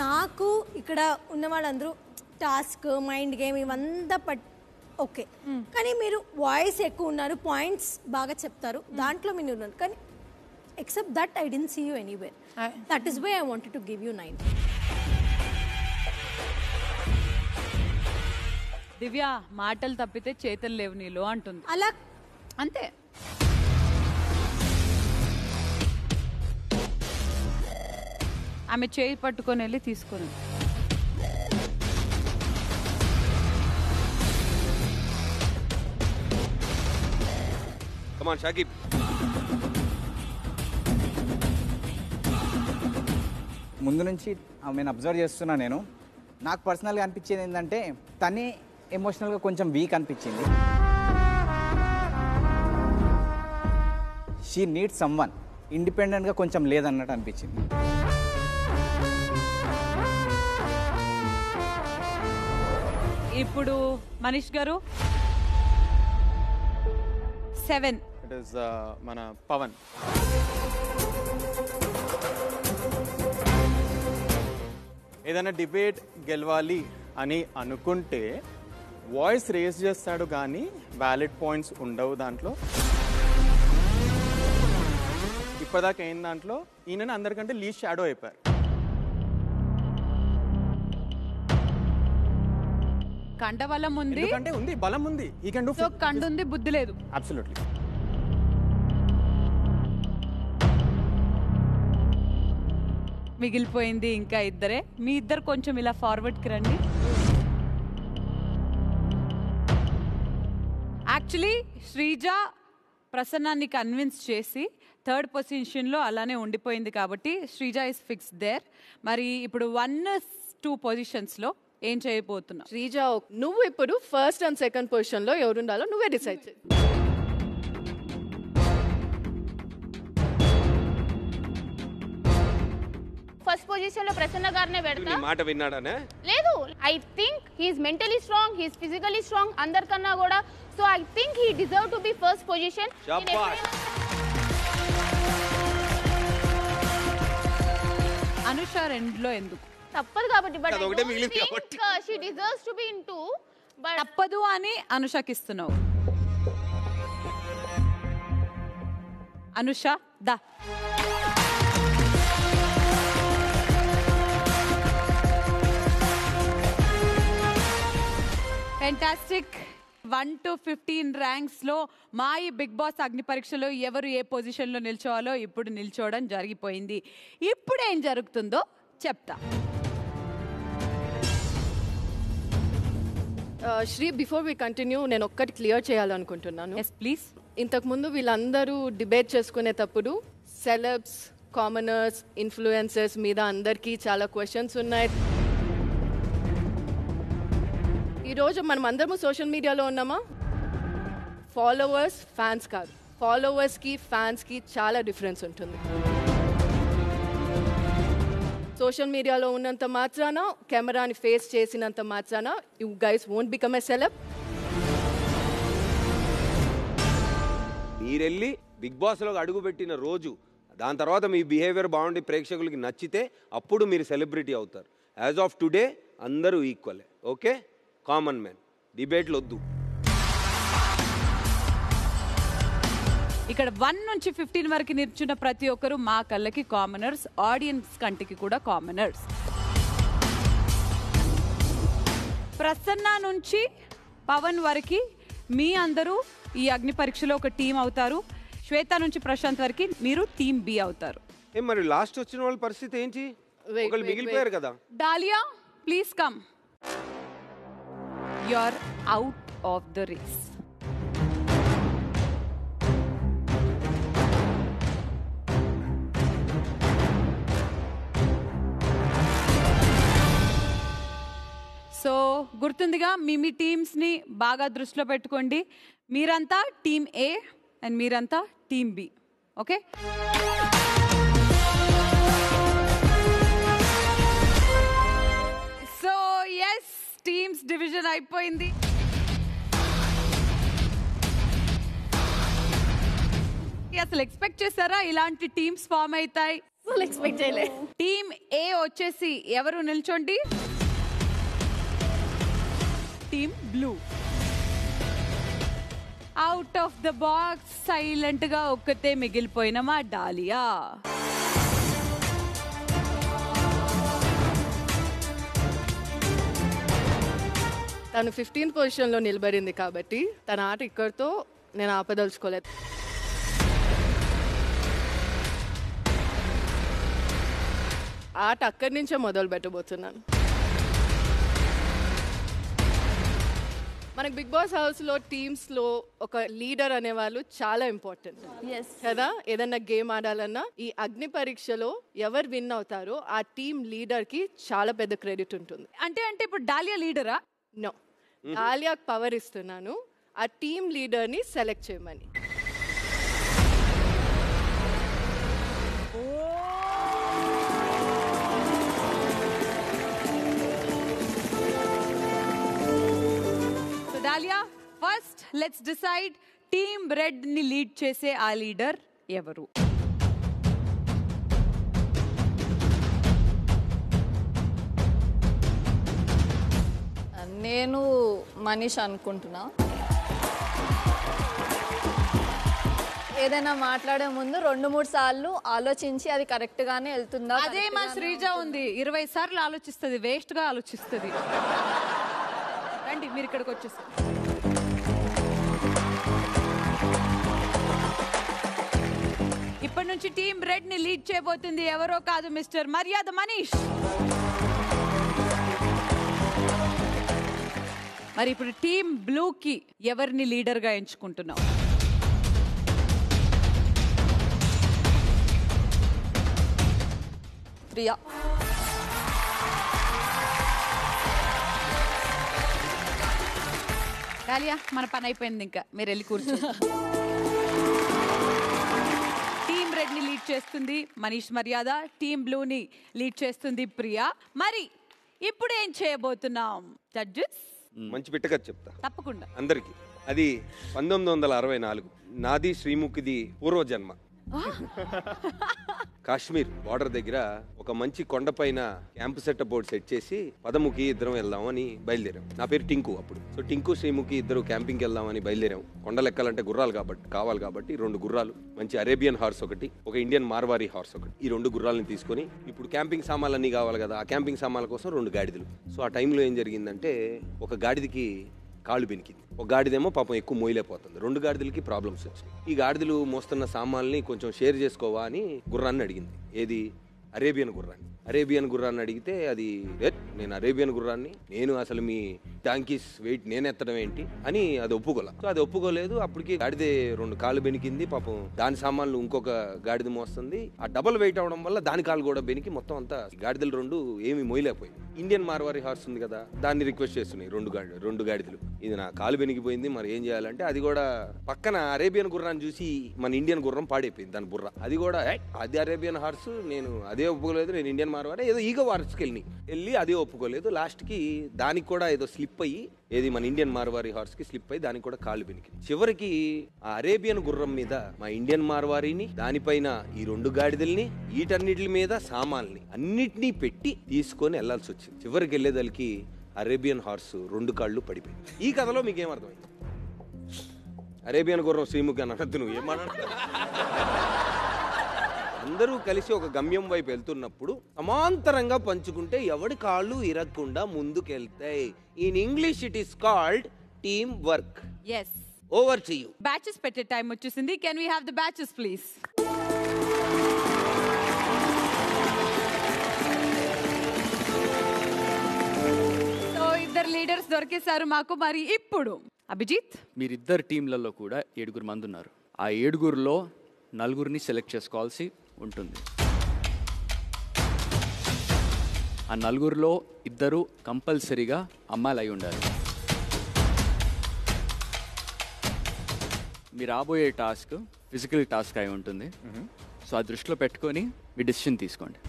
నాకు ఇక్కడ ఉన్న వాళ్ళందరూ టాస్క్, మైండ్ గేమ్ ఇవంతా ఓకే, కానీ మీరు వాయిస్ ఎక్కువ ఉన్నారు, పాయింట్స్ బాగా చెప్తారు, దాంట్లో మీరు ఉన్నారు. కానీ except that I didn't see you anywhere. That is why I wanted to give you 9. Divya మాటలు తప్పితే చేతలు లేవు నీలో అంటుంది. అలా అంతే. ఆమె చేయి పట్టుకొని వెళ్ళి తీసుకొని. Come on, Shakib. ముందు నుంచి నేను అబ్జర్వ్ చేస్తున్నా. నాకు పర్సనల్గా అనిపించేది ఏంటంటే తనే ఎమోషనల్గా కొంచెం వీక్ అనిపించింది. షీ నీడ్ సమ్వన్, ఇండిపెండెంట్గా కొంచెం లేదన్నట్టు అనిపించింది. ఇప్పుడు మనీష్ గారు 7. ఇట్ ఈస్ మన పవన్. ఏదైనా డిబేట్ గెలవాలి అని అనుకుంటే వాయిస్ రేస్ చేస్తాడు కానీ వ్యాలిడ్ పాయింట్స్ ఉండవు దాంట్లో. ఇప్పటిదాకా అయిన దాంట్లో ఈయన అందరికంటే లీస్ట్ షాడో అయిపోయారు. కండ బలం ఉంది, ఎందుకంటే ఉంది, బలం ఉంది. ఈ కెన్ డు. సో కండు ఉంది, బుద్ధి లేదు. అబ్సల్యూట్లీ. మిగిలిపోయింది ఇంకా ఇద్దరే. మీ ఇద్దరు కొంచెం ఇలా ఫార్వర్డ్కి రండి. యాక్చువల్లీ శ్రీజ ప్రసన్నాన్ని కన్విన్స్ చేసి 3rd పొజిషన్లో అలానే ఉండిపోయింది కాబట్టి శ్రీజ ఇస్ ఫిక్స్ దేర్. మరి ఇప్పుడు 1-2 పొజిషన్స్లో ఏం చేయబోతున్నావు? శ్రీజ, నువ్వు ఇప్పుడు 1st and 2nd పొజిషన్లో ఎవరుండాలో నువ్వే డిసైడ్ చేయి. ఫస్ట్ పొజిషన్ లో ప్రసన్న గారినే పెడతా. మాట విన్నాడానే? లేదు, I think he is mentally strong, he is physically strong అందరికన్నా కూడా. So I think he deserve to be first position. Anusha 2లో ఎందుకు? తప్పదు కాబట్టి. బట్ అదొకటే మిగిలింది కాబట్టి she deserves to be in 2. But తప్పదు అని అనుషకి ఇస్తున్నావు. అనుష దా. ఫెంటాస్టిక్. 1 to 15 ర్యాంక్స్ లో మా ఈ బిగ్ బాస్ అగ్ని పరీక్షలో ఎవరు ఏ పొజిషన్ లో నిల్చోవాలో ఇప్పుడు నిల్చోవడం జరిగిపోయింది. ఇప్పుడు ఏం జరుగుతుందో చెప్తా. శ్రీ, బిఫోర్ వి కంటిన్యూ నేను ఒక్కటి క్లియర్ చేయాలనుకుంటున్నాను. Yes please. ఇంతకుముందు వీళ్ళందరూ డిబేట్ చేసుకునేటప్పుడు సెలబ్స్, కామనర్స్, ఇన్ఫ్లుయెన్సర్స్ మీద అందరికీ చాలా క్వశ్చన్స్ ఉన్నాయి. ఈరోజు మనం అందరము సోషల్ మీడియాలో ఉన్నామా? ఫాలోవర్స్, ఫ్యాన్స్ కాదు. ఫాలోవర్స్కి, ఫ్యాన్స్కి చాలా డిఫరెన్స్ ఉంటుంది. సోషల్ మీడియాలో ఉన్నంత మాత్రాన, కెమెరాని ఫేస్ చేసినంత మాత్రాన you guys won't become a celeb. మీరెళ్ళి బిగ్ బాస్లో అడుగు పెట్టిన రోజు, దాని తర్వాత మీ బిహేవియర్ బాగుండి ప్రేక్షకులకి నచ్చితే అప్పుడు మీరు సెలబ్రిటీ అవుతారు. యాజ్ ఆఫ్ టుడే అందరూ ఈక్వలే. ఓకే, కామన్ మ్యాన్, డిబేట్లు వద్దు. ఇక్కడ 1 నుంచి 15 వరకు నిల్చున్న ప్రతి ఒక్కరు మా కళ్ళకి కామనర్స్, ఆడియన్స్ కంటికి కూడా కామనర్స్. ప్రసన్న నుంచి పవన్ వరకు మీ అందరూ ఈ అగ్ని పరీక్షలో ఒక టీం అవుతారు. శ్వేత నుంచి ప్రశాంత్ వరకు మీరు టీమ్ బి అవుతారు. మరి లాస్ట్ వచ్చిన వాళ్ళ పరిస్థితి ఏంటి? ఒకళ్ళు మిగిలిపోయారు కదా. Dahlia, please come. You are out of the race. So గుర్తుందిగా, మీ టీమ్స్ని బాగా దృష్టిలో పెట్టుకోండి. మీరంతా టీమ్ ఏ అండ్ మీరంతా team B. Okay, so yes, teams division అయిపోయింది. అసలు ఎక్స్పెక్ట్ చేశారా ఇలాంటి టీమ్స్ ఫామ్ అవుతాయి? అసలు ఎక్స్పెక్ట్ చేయలే. టీమ్ ఏ వచ్చేసి ఎవరు నిల్చోండి? Team blue. Out of the box silent గా ఒక్కతే మిగిలిపోయిన మా డాలియా. తను 15th పొజిషన్లో నిలబడింది కాబట్టి తన ఆట ఇక్కడితో నేను ఆపదలుచుకోలేదు. ఆట అక్కడి నుంచే మొదలు పెట్టబోతున్నాను. మనకి బిగ్ బాస్ హౌస్లో టీమ్స్లో ఒక లీడర్ అనేవాళ్ళు చాలా ఇంపార్టెంట్ కదా. ఏదన్నా గేమ్ ఆడాలన్నా ఈ అగ్ని పరీక్షలో ఎవరు విన్ అవుతారో ఆ టీమ్ లీడర్కి చాలా పెద్ద క్రెడిట్ ఉంటుంది. అంటే ఇప్పుడు డాలియా లీడరా? నో, డాలియాకి పవర్ ఇస్తున్నాను ఆ టీమ్ లీడర్ని సెలెక్ట్ చేయమని. Dahlia, first let's decide team red ని లీడ్ చేసే ఆ లీడర్ ఎవరు? నేను మనీష్ అనుకుంటున్నా. ఏదైనా మాట్లాడే ముందు 2-3 సార్లు ఆలోచించి అది కరెక్ట్ గానే వెళ్తుందా? అదే మా శ్రీజ ఉంది, 20 సార్లు ఆలోచిస్తుంది, వేస్ట్ గా ఆలోచిస్తుంది. రండి మీరు ఇక్కడికి వచ్చేసారు. ఇప్పటి నుంచి టీమ్ రెడ్ ని లీడ్ చేయబోతుంది ఎవరో కాదు, మిస్టర్ మర్యాద మనీష్. మరి ఇప్పుడు టీమ్ బ్లూ కి ఎవరిని లీడర్ గా ఎంచుకుంటున్నావు? ప్రియా. డాలియా, మన పని అయిపోయింది, ఇంకా మీరు వెళ్ళి కూర్చోండి. టీమ్ రెడ్ ని లీడ్ చేస్తుంది మనీష్ మర్యాద, టీమ్ బ్లూ ని లీడ్ చేస్తుంది ప్రియా. మరి ఇప్పుడు ఏం చేయబోతున్నాం జడ్జెస్? మంచి పిట్టకథ చెప్తా తప్పకుండా అందరికి. అది 1964 నాది శ్రీముఖిది పూర్వజన్మ. కాశ్మీర్ బార్డర్ దగ్గర ఒక మంచి కొండపైన క్యాంప్ సెటప్ బోర్డు సెట్ చేసి పదముఖి ఇద్దరం వెళ్దామని బయలుదేరాం. నా పేరు టింకు అప్పుడు. సో టింకు శ్రీముఖి ఇద్దరు క్యాంపింగ్కి వెళ్దామని బయలుదేరాం. కొండలు ఎక్కాలంటే గుర్రాలు కావాలి కాబట్టి 2 గుర్రాలు, మంచి అరేబియన్ హార్స్ ఒకటి, ఒక ఇండియన్ మార్వారీ హార్స్ ఒకటి, ఈ 2 గుర్రాలను తీసుకొని ఇప్పుడు క్యాంపింగ్ సామాన్లు అన్నీ కావాలి కదా, ఆ క్యాంపింగ్ సామాన్ల కోసం 2 గాడిదలు. సో ఆ టైంలో ఏం జరిగిందంటే ఒక గాడిదకి కాళ్ళు బెనికింది. ఒక గాడిదేమో పాపం ఎక్కువ మోయలేకపోతుంది. 2 గాడిదలకి ప్రాబ్లమ్స్ వచ్చినాయి. ఈ గాడిదలు మోస్తున్న సామాన్లని కొంచెం షేర్ చేసుకోవా అని గుర్రాన్ని అడిగింది. ఏది? అరేబియన్ గుర్రాన్ని. అరేబియన్ గుర్రాన్ని అడిగితే అది నేను అరేబియన్ గుర్రాన్ని, నేను అసలు మీ డాంకీస్ వెయిట్ నేను ఎత్తడం ఏంటి అని అది ఒప్పుకోలే. సో అది ఒప్పుకోలేదు. అప్పటికి గాడిదే 2 కాళ్ళు బెనికింది. పాపం దాని సామాన్లు ఇంకొక గాడిద మోస్తుంది. ఆ డబుల్ వెయిట్ అవడం వల్ల దాని కాళ్ళు కూడా బెనికి మొత్తం అంతా గాడిదలు 2 ఏమి మోయలేకపోయింది. ఇండియన్ మార్వారి హార్స్ ఉంది కదా, దాన్ని రిక్వెస్ట్ చేస్తున్నాయి 2 గాడిదలు, ఇది నా కాలు బెనికిపోయింది, మరి ఏం చేయాలంటే అది కూడా పక్కన అరేబియన్ గుర్రాన్ని చూసి మన ఇండియన్ గుర్రం పాడైపోయింది దాని బుర్ర. అది కూడా అది అరేబియన్ హార్స్, నేను అదే ఒప్పుకోలేదు, నేను ఇండియన్ మార్వారి, ఏదో ఈగో వార్స్కి వెళ్ళి అదే ఒప్పుకోలేదు. లాస్ట్కి దానికి కూడా ఏదో స్లిప్ అయ్యి, ఏది మన ఇండియన్ మార్వారి హార్స్ కి స్లిప్ అయ్యి దానికి కూడా కాళ్ళు బెనికింది. చివరికి ఆ అరేబియన్ గుర్రం మీద మా ఇండియన్ మార్వారిని, దానిపైన ఈ 2 గాడిదల్ని, వీటన్నిటి మీద సామాన్ని అన్నిటినీ పెట్టి తీసుకొని వెళ్లాల్సి వచ్చింది. చివరికి వెళ్ళేదలికి అరేబియన్ హార్స్ 2 కాళ్ళు పడిపోయింది. ఈ కథలో మీకేం అర్థమైంది? అరేబియన్ గుర్రం శ్రీముఖి అని అనద్దు, నువ్వు ఏమన్నా. అందరూ కలిసి ఒక గమ్యం వైపు వెళ్తున్నప్పుడు సమాంతరంగా పంచుకుంటే ఎవడి కాళ్ళు ఇరగకుండా ముందుకెళ్తాయి. In English it is called team work. yes over to you. Batches పెట్టే టైం వచ్చేసింది. Can we have the batches please? So ఇద్దరు లీడర్స్ దొరికేశారు మాకు. మరి ఇప్పుడు అభిజిత్, మీరిద్దరు టీంలలో కూడా 7 మంది ఉన్నారు. ఆ 7లో 4 సెలెక్ట్ చేసుకోవాల్సి ఉంటుంది. ఆ 4లో 2 కంపల్సరీగా అమ్మాయిలు అయి ఉండాలి. మీ రాబోయే టాస్క్ ఫిజికల్ టాస్క్ అయి ఉంటుంది. సో ఆ దృష్టిలో పెట్టుకొని మీ డెసిషన్ తీసుకోండి.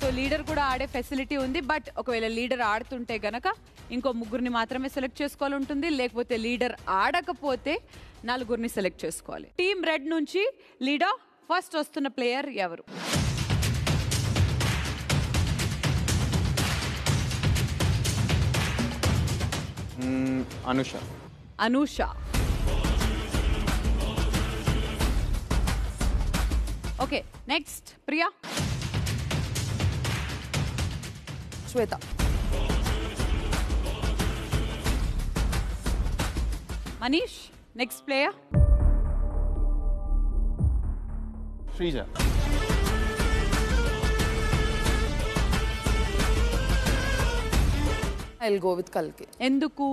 సో లీడర్ కూడా ఆడే ఫెసిలిటీ ఉంది. బట్ ఒకవేళ లీడర్ ఆడుతుంటే గనక ఇంకో 3 మాత్రమే సెలెక్ట్ చేసుకోవాలి ఉంటుంది. లేకపోతే లీడర్ ఆడకపోతే 4 సెలెక్ట్ చేసుకోవాలి. టీమ్ రెడ్ నుంచి లీడర్ ఫస్ట్ వస్తున్న ప్లేయర్ ఎవరు? Anusha. Anusha. Okay, next Priya. Shweta. Manish. Next player Sreeja. I will go with కల్కి. ఎందుకు?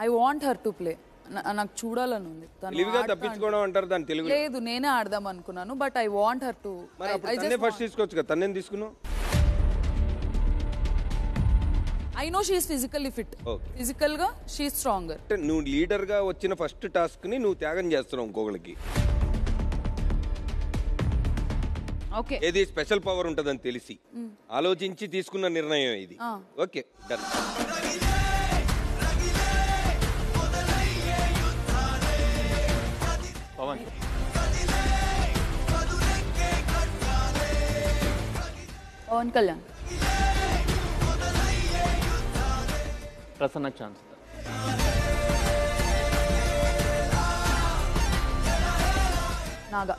I want her to play. నాకు చూడాలని ఉంది. తెలివిగా తప్పించుకోవడం అంటారు దాని తెలుగు. లేదు, నేనే ఆడదాం అనుకున్నాను. But I want her to. మరి అప్పుడు తన్నే ఫస్ట్ తీసుకోవచ్చు కదా, తన్నేం తీసుకున్నావు? I know she is physically fit. Physical గా షీ ఈస్ స్ట్రాంగర్. నువ్వు లీడర్ గా వచ్చిన ఫస్ట్ టాస్క్ ని నువ్వు త్యాగం చేస్తున్నావు ఇంకొకరికి. ఓకే, ఏది స్పెషల్ పవర్ ఉంటదని తెలిసి ఆలోచించి తీసుకున్న నిర్ణయం ఇది. Okay, done. Pavan. Pavan Kalyan. Prasanna chance. Naga.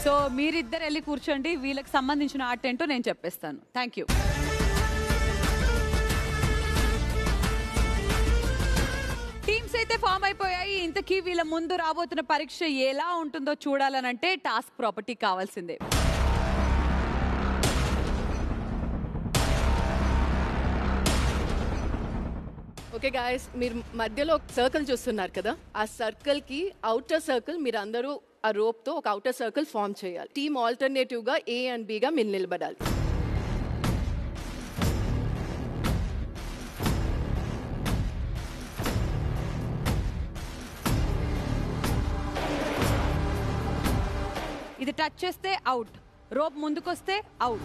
So మీరిద్దరు వెళ్ళి కూర్చోండి. వీళ్ళకి సంబంధించిన ఆర్ట్ ఏంటో నేను చెప్పేస్తాను. Thank you. టీమ్స్ అయితే ఫామ్ అయిపోయాయి. ఇంతకీ వీళ్ళ ముందు రాబోతున్న పరీక్ష ఎలా ఉంటుందో చూడాలనంటే టాస్క్ ప్రాపర్టీ కావాల్సిందే. ఓకే గాయస్, మీరు మధ్యలో ఒక సర్కిల్ చూస్తున్నారు కదా, ఆ సర్కిల్ కి అవుటర్ సర్కిల్ మీరు అందరూ ఆ రోప్ తో ఒక అవుటర్ సర్కిల్ ఫామ్ చేయాలి. టీమ్ ఆల్టర్నేటివ్ గా A అండ్ B గా మీరు నిలబడాలి. ఇది టచ్ చేస్తే అవుట్, రోప్ ముందుకొస్తే అవుట్.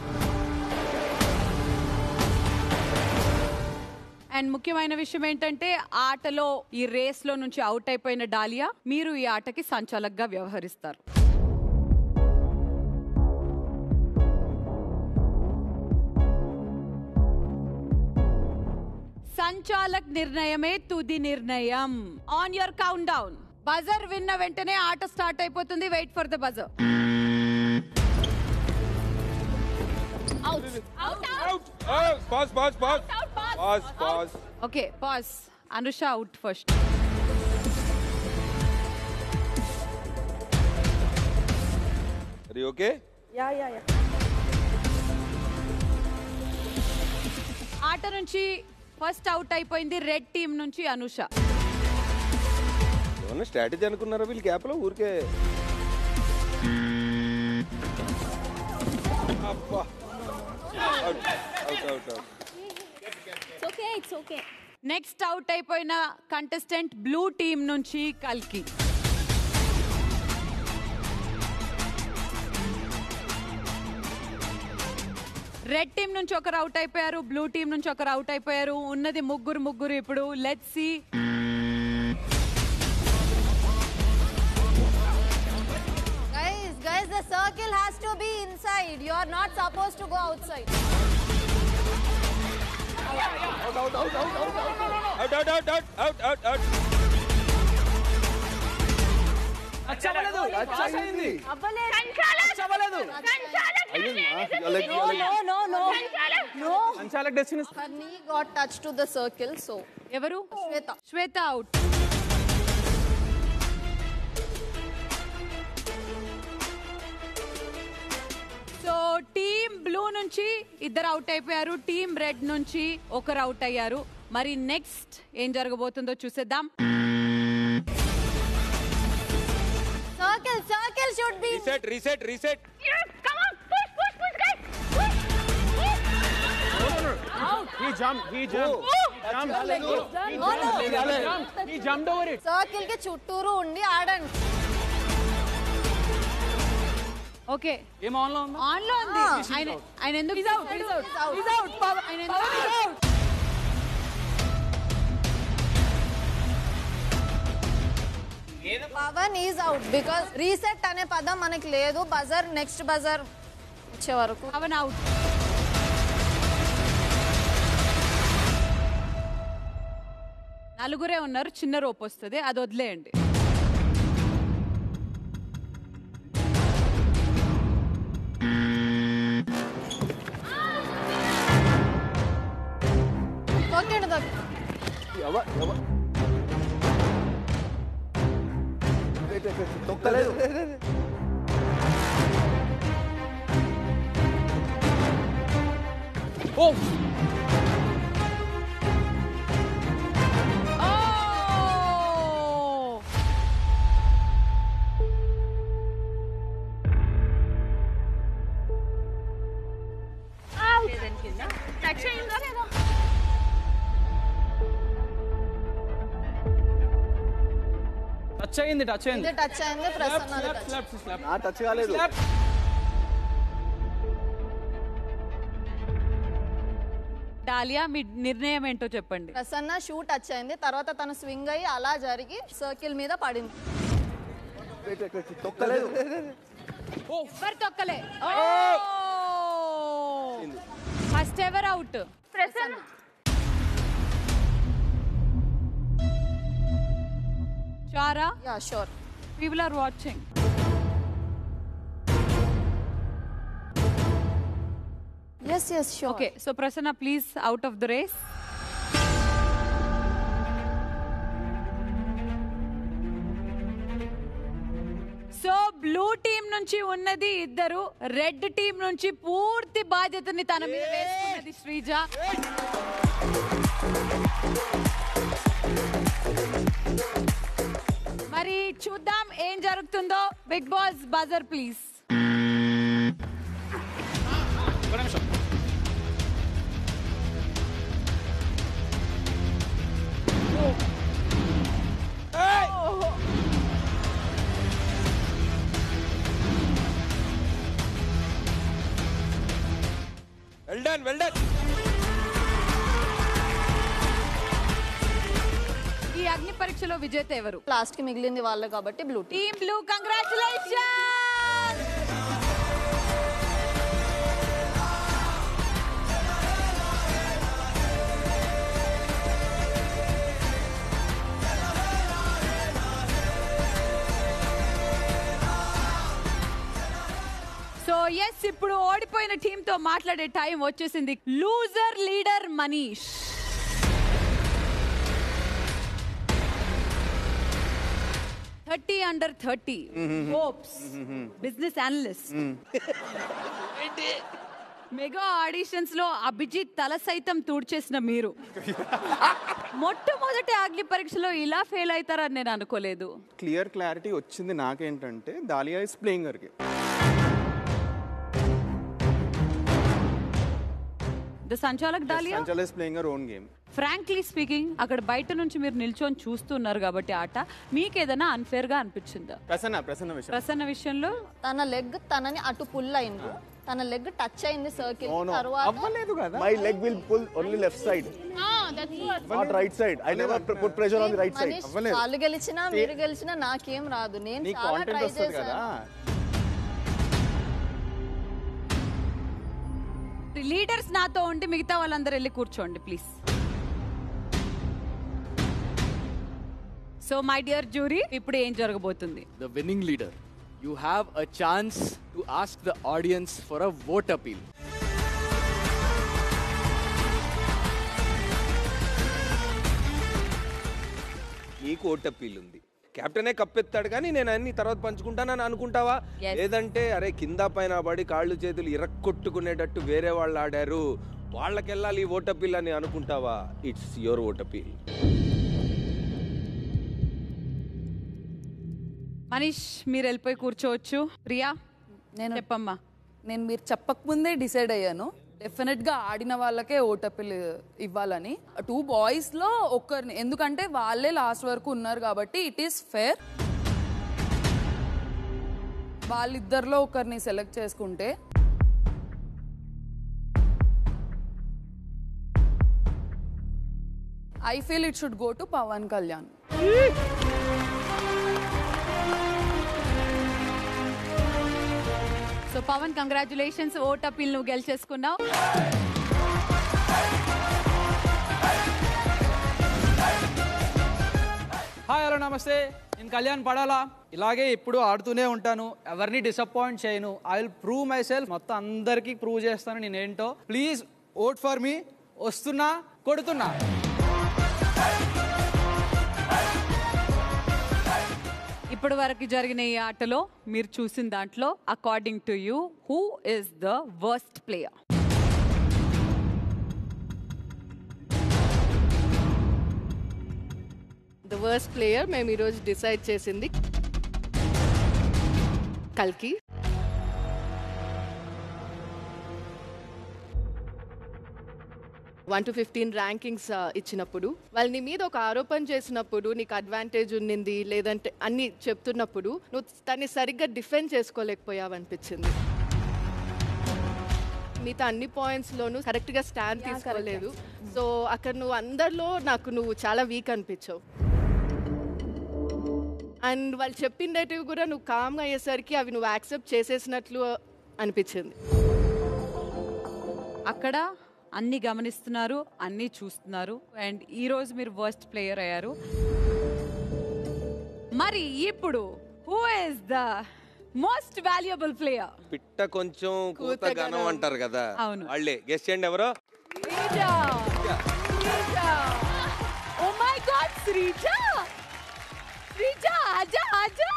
అండ్ ముఖ్యమైన విషయం ఏంటంటే ఆటలో ఈ రేస్లో నుంచి అవుట్ అయిపోయిన డాలియా మీరు ఈ ఆటకి సంచాలకుగా వ్యవహరిస్తారు. సంచాలక్ నిర్ణయమే తుది నిర్ణయం. On your countdown buzzer విన్న వెంటనే ఆట స్టార్ట్ అయిపోతుంది. Wait for the buzzer. Okay pass. Anusha out first. Okay ఆట నుంచి ఫస్ట్ అవుట్ అయిపోయింది రెడ్ టీమ్ నుంచి అనుష. ఏమన్నా స్ట్రాటజీ అనుకున్నారా వీళ్ళు గ్యాప్ లో? ఊరికే నెక్స్ట్ అవుట్ అయిపోయిన కంటెస్టెంట్ బ్లూ టీమ్ నుంచి కల్కి. రెడ్ టీమ్ నుంచి ఒకరు అవుట్ అయిపోయారు, బ్లూ టీమ్ నుంచి ఒకరు అవుట్ అయిపోయారు. ఉన్నది ముగ్గురు ఇప్పుడు. Let's see. Guys, the circle has to be inside. You are not supposed to go outside. Out. సంచాలక్ destiny. Her knee got touched to the circle, so. ఎవరు? Shweta out. So team blue నుంచి ఇద్దరు out అయిపోయారు. Team red నుంచి ఒకరు out అయ్యారు. మరి next ఏం జరగబోతుందో చూసేద్దాం. Circle should be. Reset. Come on, push, guys. He jumped. He jumped over it. Circle కి చుట్టూరు ఉండి ఆడండి. ఓకే ఏం ఆన్ లో ఉంది? ఆన్ లో ఉంది. ఆయన ఎందుకు Pavan is out because reset అనే పదం మనకి లేదు. బజర్ నెక్స్ట్ బజర్ వచ్చే వరకు పవన్ అవుట్. నలుగురే ఉన్నారు. చిన్న రోప్ వస్తుంది, అది వదిలేయండి. తొక్కలేదు. టచ్ అయిందా లేదా? టచ్ అయింది. టచ్ అయింది. నా టచ్ కాలేదు. డాలియా మీ నిర్ణయం ఏంటో చెప్పండి. ప్రసన్న షూ టచ్ అయింది. తర్వాత తను స్వింగ్ అయ్యి అలా జరిగి సర్కిల్ మీద పడింది. తొక్కలేదు. ఎవరు తొక్కలే. First ever out? Prasanna. Shara? Yeah, sure. People are watching. Yes, sure. Okay, so Prasanna, please, out of the race. So blue team నుంచి ఉన్నది ఇద్దరు, రెడ్ టీమ్ నుంచి పూర్తి బాధ్యతని తన మీద వేసుకున్నది శ్రీజ. మరి చూద్దాం ఏం జరుగుతుందో. Bigg Boss buzzer please. Well done. ఈ అగ్ని పరీక్షలో విజేత ఎవరు? లాస్ట్ కి మిగిలింది వాళ్ళే కాబట్టి blue team blue. Congratulations. So yes, ఇప్పుడు ఓడిపోయిన టీమ్ తో మాట్లాడే టైం వచ్చేసింది. Loser leader Manish. under 30 hopes business analyst. Mega auditions లో అభిజిత్ తల సైతం తూడ్చేసిన మీరు మొట్టమొదటి అగ్ని పరీక్షలో ఇలా ఫెయిల్ అవుతారని నేను అనుకోలేదు. క్లారిటీ వచ్చింది నాకేంటంటే Dahlia is playing her game. The సంచాలక్ దాలియా సంచాలక్ is playing her own game. Frankly speaking, అక్కడ బయట నుంచి మీరు నిల్చొని చూస్తున్నారు కాబట్టి ఆట మీకు ఏదైనా అన్ఫేర్ గా అనిపించిందా? ప్రసన్న విషయంలో తన లెగ్ తనని అటు పుల్ అయింది, తన లెగ్ టచ్ అయింది సర్కిల్. తర్వాత అవ్వలేదు కదా. My leg will pull only left side, not right side. I never put pressure on the right side. వాళ్ళు గెలిచినా మీరు గెలిచినా నాకేం రాదు, నేను చాలా ట్రై చేశాను. లీడర్స్ నాతో ఉండి మిగతా వాళ్ళందరూ వెళ్ళి కూర్చోండి please. So my dear jury, ఇప్పుడు ఏం జరగబోతుంది? The winning leader, you have a chance to ask the audience for a vote appeal. నీకు ఓట్ అప్పీల్ ఉంది, కెప్టెనే కప్పెత్తాడు కానీ నేను అన్ని తర్వాత పంచుకుంటానని అనుకుంటావా? లేదంటే అరే కింద పైన పడి కాళ్ళు చేతులు ఇరక్కొట్టుకునేటట్టు వేరే వాళ్ళు ఆడారు, వాళ్ళకెళ్ళాలి ఈ ఓట్ అప్పీల్ అని అనుకుంటావా? It's your vote appeal. Manish, మీరు వెళ్ళిపోయి కూర్చోవచ్చు. ప్రియా, నేను చెప్పమ్మా. నేను మీరు చెప్పకముందే డిసైడ్ అయ్యాను, డెఫినెట్గా ఆడిన వాళ్ళకే ఓటపిల్ ఇవ్వాలని. 2 బాయ్స్లో ఒక్కరిని, ఎందుకంటే వాళ్ళే లాస్ట్ వరకు ఉన్నారు కాబట్టి ఇట్ ఈస్ ఫేర్. వాళ్ళిద్దరిలో ఒకరిని సెలెక్ట్ చేసుకుంటే I feel it should go to Pavan Kalyan. So Pavan, congratulations, vote appeal నువ్వు గెలిచేసుకున్నావు. హాయ్, హలో, నమస్తే. నేను కళ్యాణ్ పడాలా. ఇలాగే ఇప్పుడు ఆడుతూనే ఉంటాను, ఎవరిని డిసప్పాయింట్ చేయను. I will prove my self, మొత్తం అందరికీ ప్రూవ్ చేస్తాను నేనేంటో. ప్లీజ్ ఓట్ ఫర్ మీ. వస్తున్నా, కొడుతున్నా. ఇప్పటి వరకు జరిగిన ఈ ఆటలో మీరు చూసిన దాంట్లో according to you, who is the worst player? The worst player మేము ఈరోజు డిసైడ్ చేసింది కల్కి. వన్ టు 15 ర్యాంకింగ్స్ ఇచ్చినప్పుడు, వాళ్ళు నీ మీద ఒక ఆరోపణ చేసినప్పుడు, నీకు అడ్వాంటేజ్ ఉన్నింది లేదంటే అన్ని చెప్తున్నప్పుడు నువ్వు దాన్ని సరిగ్గా డిఫెండ్ చేసుకోలేకపోయావు అనిపించింది. మిగతా అన్ని పాయింట్స్లోనూ కరెక్ట్గా స్టాండ్ తీసుకోలేదు. సో అక్కడ నువ్వు అందరిలో నువ్వు చాలా వీక్ అనిపించావు. అండ్ వాళ్ళు చెప్పిండేటివి కూడా నువ్వు కామ్గా అయ్యేసరికి అవి నువ్వు యాక్సెప్ట్ చేసేసినట్లు అనిపించింది. అక్కడ అన్ని గమనిస్తున్నారు, అన్ని చూస్తున్నారు. అండ్ ఈ రోజు మీరు వర్స్ట్ ప్లేయర్ అయ్యారు. మరి ఇప్పుడు who is the most valuable player? పిట్ట కొంచెం కూతగనం అంటారు కదా, అవును. వాళ్ళే. గెస్ చేయండి ఎవరో. Oh my God, Sreeja! Sreeja, ఆజా ఆజా.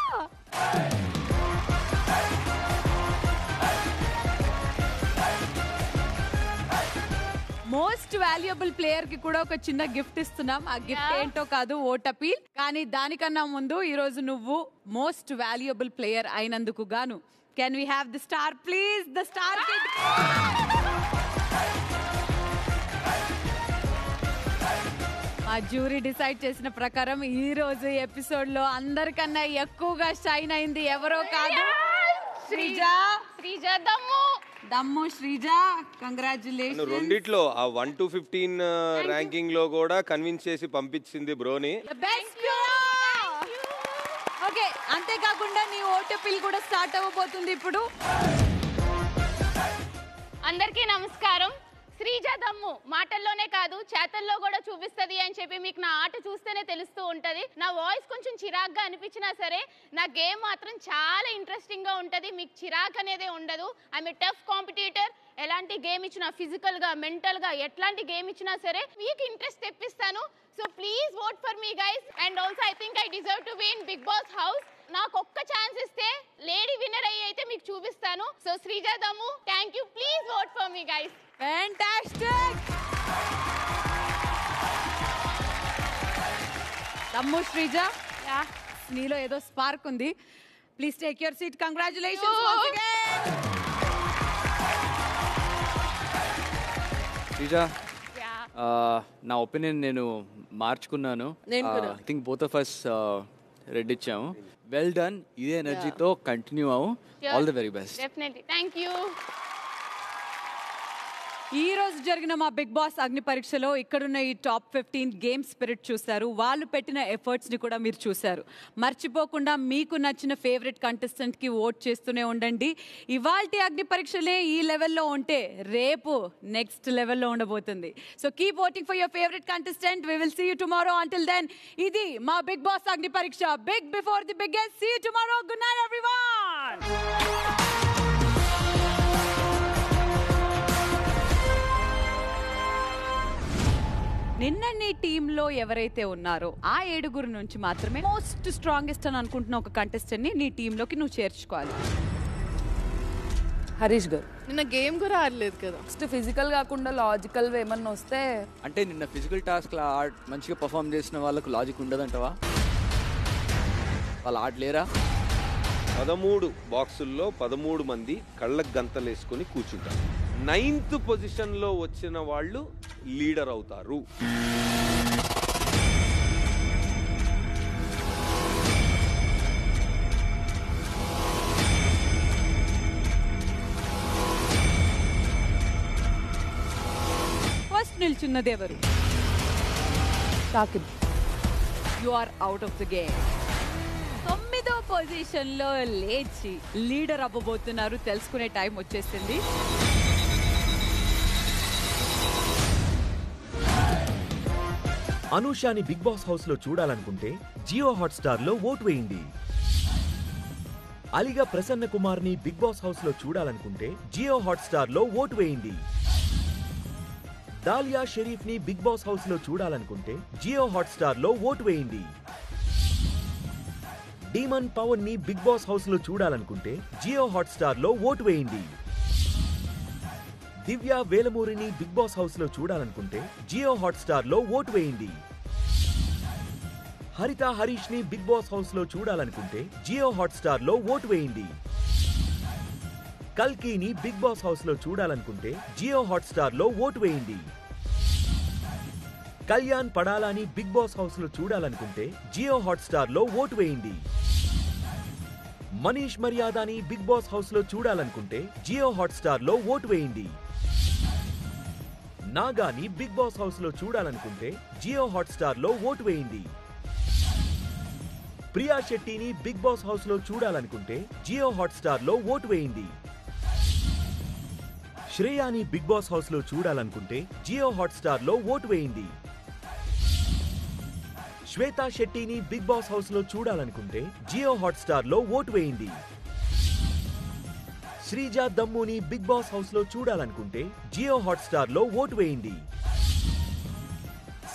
మోస్ట్ వాల్యుబుల్ ప్లేయర్ కి కూడా ఒక చిన్న గిఫ్ట్ ఇస్తున్నాం. ఆ గిఫ్ట్ ఏంటో కాదు, ఓట్ అపీల్. కానీ దానికన్నా ముందు ఈ రోజు నువ్వు మోస్ట్ వాల్యుబుల్ ప్లేయర్ అయినందుకు గాను can we have the star please? The star kid. మా జ్యూరీ డిసైడ్ చేసిన ప్రకారం ఈ రోజు ఎపిసోడ్ లో అందరికన్నా ఎక్కువగా షైన్ అయింది ఎవరో కాదు, శ్రీజా. శ్రీజా దమ్ము దమ్ము శ్రీజ, కంగ్రాచులేషన్. రెండిట్లో ఆ 1 to 15 ర్యాంకింగ్ లో కూడా కన్విన్స్ చేసి పంపించింది బ్రోని. ఓకే, అంతేకాకుండా నీ ఓటపిల్ కూడా స్టార్ట్ అవ్వబోతుంది ఇప్పుడు. అందరికీ నమస్కారం. శ్రీ శ్రీజ దమ్ము మాటల్లోనే కాదు చేతల్లో కూడా చూపిస్తుంది అని చెప్పి మీకు నా ఆట చూస్తేనే తెలుస్తూ ఉంటది. నా వాయిస్ కొంచెం చిరాగ్గా అనిపించినా సరే నా గేమ్ మాత్రం చాలా ఇంట్రెస్టింగ్ గా ఉంటది. మీకు చిరాక్ అనేది ఉండదు. I'm a tough competitor. ఎలాంటి గేమ్ ఇచ్చినా ఫిజికల్ గా మెంటల్ గా ఎట్లాంటి గేమ్ ఇచ్చినా సరే మీకు ఇంట్రెస్ట్ తెప్పిస్తాను. So please vote for me guys. And also I think I deserve to win Bigg Boss house. నాకు ఒక్క ఛాన్స్ ఇస్తే లేడీ విన్నర్ అయ్యి అయితే మీకు చూపిస్తాను. So Sreeja Dammu, thank you. Please vote for me guys. Fantastic. Dammu Sreeja, నీలో ఏదో స్పార్క్ ఉంది. Please take your seat. Congratulations once again. Sreeja, నా ఒపీనియన్ నేను మార్చుకున్నాను. I think both of us red ఇచ్చాము. Well done. ఇదే ఎనర్జీతో కంటిన్యూ అవ్వు. All the very best. Definitely. Thank you. ఈ రోజు జరిగిన మా బిగ్ బాస్ అగ్ని పరీక్షలో ఇక్కడున్న ఈ టాప్ 15 గేమ్ స్పిరిట్ చూశారు. వాళ్ళు పెట్టిన ఎఫర్ట్స్ని కూడా మీరు చూశారు. మర్చిపోకుండా మీకు నచ్చిన ఫేవరెట్ కంటెస్టెంట్కి ఓట్ చేస్తూనే ఉండండి. ఇవాల్టి అగ్ని పరీక్షలే ఈ లెవెల్లో ఉంటే రేపు నెక్స్ట్ లెవెల్లో ఉండబోతుంది. So keep voting for your favourite contestant. We will see you tomorrow. Until then ఇది మా Bigg Boss Agni Pariksha. Big before the biggest. See you tomorrow. Good night everyone. నిన్న నీ టీంలో ఎవరైతే ఉన్నారో ఆ 7 నుంచి మాత్రమే మోస్ట్ స్ట్రాంగెస్ట్ అని అనుకుంటున్న ఒక కంటెస్టెంట్ ని నీ టీంలోకి నువ్వు చేర్చుకోవాలి. హరీష్ గారు నిన్న గేమ్ కూడా ఆడలేదు కదా. నెక్స్ట్ ఫిజికల్ కాకుండా లాజికల్ ఏమన్నా వస్తే అంటే నిన్న ఫిజికల్ టాస్క్ మంచిగా పర్ఫామ్ చేసిన వాళ్ళకు లాజిక్ ఉండదంటవా? వాళ్ళు ఆడలేరా? 13 బాక్సుల్లో 13 మంది కళ్ళకు గంతలు వేసుకొని కూర్చుంటారు. 9th పొజిషన్లో వచ్చిన వాళ్ళు లీడర్ అవుతారు. ఫస్ట్ నిల్చున్నది ఎవరు? Saqib. You are out of the game. 9వ పొజిషన్లో లేచి లీడర్ అవ్వబోతున్నారు. తెలుసుకునే టైం వచ్చేసింది. అనూషాని బిగ్ బాస్ హౌస్ లో చూడాలనుకుంటే జియో హాట్స్టార్ లో ఓటు వేయండి. అలిగా ప్రసన్న కుమార్ ని బిగ్ బాస్ హౌస్ లో చూడాలనుకుంటే జియో హాట్స్టార్ లో ఓటు వేయండి. దాలియా షరీఫ్ ని బిగ్ బాస్ హౌస్ లో చూడాలనుకుంటే జియో హాట్స్టార్ లో ఓటు వేయండి. డీమన్ పవన్ ని బిగ్ బాస్ హౌస్ లో చూడాలనుకుంటే జియో హాట్స్టార్ లో ఓటు వేయండి. దివ్య వేలమూరిని బిగ్ బాస్ హౌస్ లో చూడాలనుకుంటే జియో హాట్స్టార్ లో ఓటు వేయండి. హరిత హరీష్ ని బిగ్ బాస్ హౌస్ లో చూడాలనుకుంటే జియో హాట్స్టార్ లో ఓటు వేయండి. కల్కీని బిగ్ బాస్ హౌస్ లో చూడాలనుకుంటే జియో హాట్స్టార్ లో ఓటు వేయండి. కళ్యాణ్ పడాలాని బిగ్ బాస్ హౌస్ లో చూడాలనుకుంటే జియో హాట్స్టార్ లో ఓటు వేయండి. మనీష్ మర్యాదాని బిగ్ బాస్ హౌస్ లో చూడాలనుకుంటే జియో హాట్స్టార్ లో ఓటు వేయండి. నాగాని బిగ్ బాస్ హౌస్ లో చూడాలనుకుంటే జియో హాట్స్టార్ లో ఓటు వేయండి. ప్రియా శెట్టిని బిగ్ బాస్ హౌస్ లో చూడాలనుకుంటే జియో హాట్స్టార్ లో ఓటు వేయండి. శ్రేయాని బిగ్ బాస్ హౌస్ లో చూడాలనుకుంటే జియో హాట్స్టార్ లో ఓటు వేయండి. శ్వేతా శెట్టిని బిగ్ బాస్ హౌస్ లో చూడాలనుకుంటే జియో హాట్స్టార్ లో ఓటు వేయండి. శ్రీజ దమ్ముని బిగ్ బాస్ హౌస్ లో చూడాలనుకుంటే జియో హాట్స్టార్ లో ఓటు వేయండి.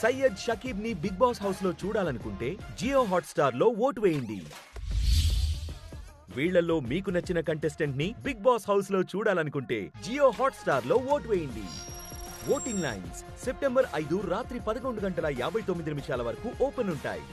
సయ్యద్ షకీబ్ ని బిగ్ బాస్ హౌస్ లో చూడాలనుకుంటే జియో హాట్స్టార్ లో ఓటు వేయండి. వీళ్లలో మీకు నచ్చిన కంటెస్టెంట్ ని బిగ్ బాస్ హౌస్ లో చూడాలనుకుంటే జియో హాట్స్టార్ లో ఓటు వేయండి. ఓటింగ్ లైన్స్ సెప్టెంబర్ 5 రాత్రి 11:59 వరకు ఓపెన్ ఉంటాయి.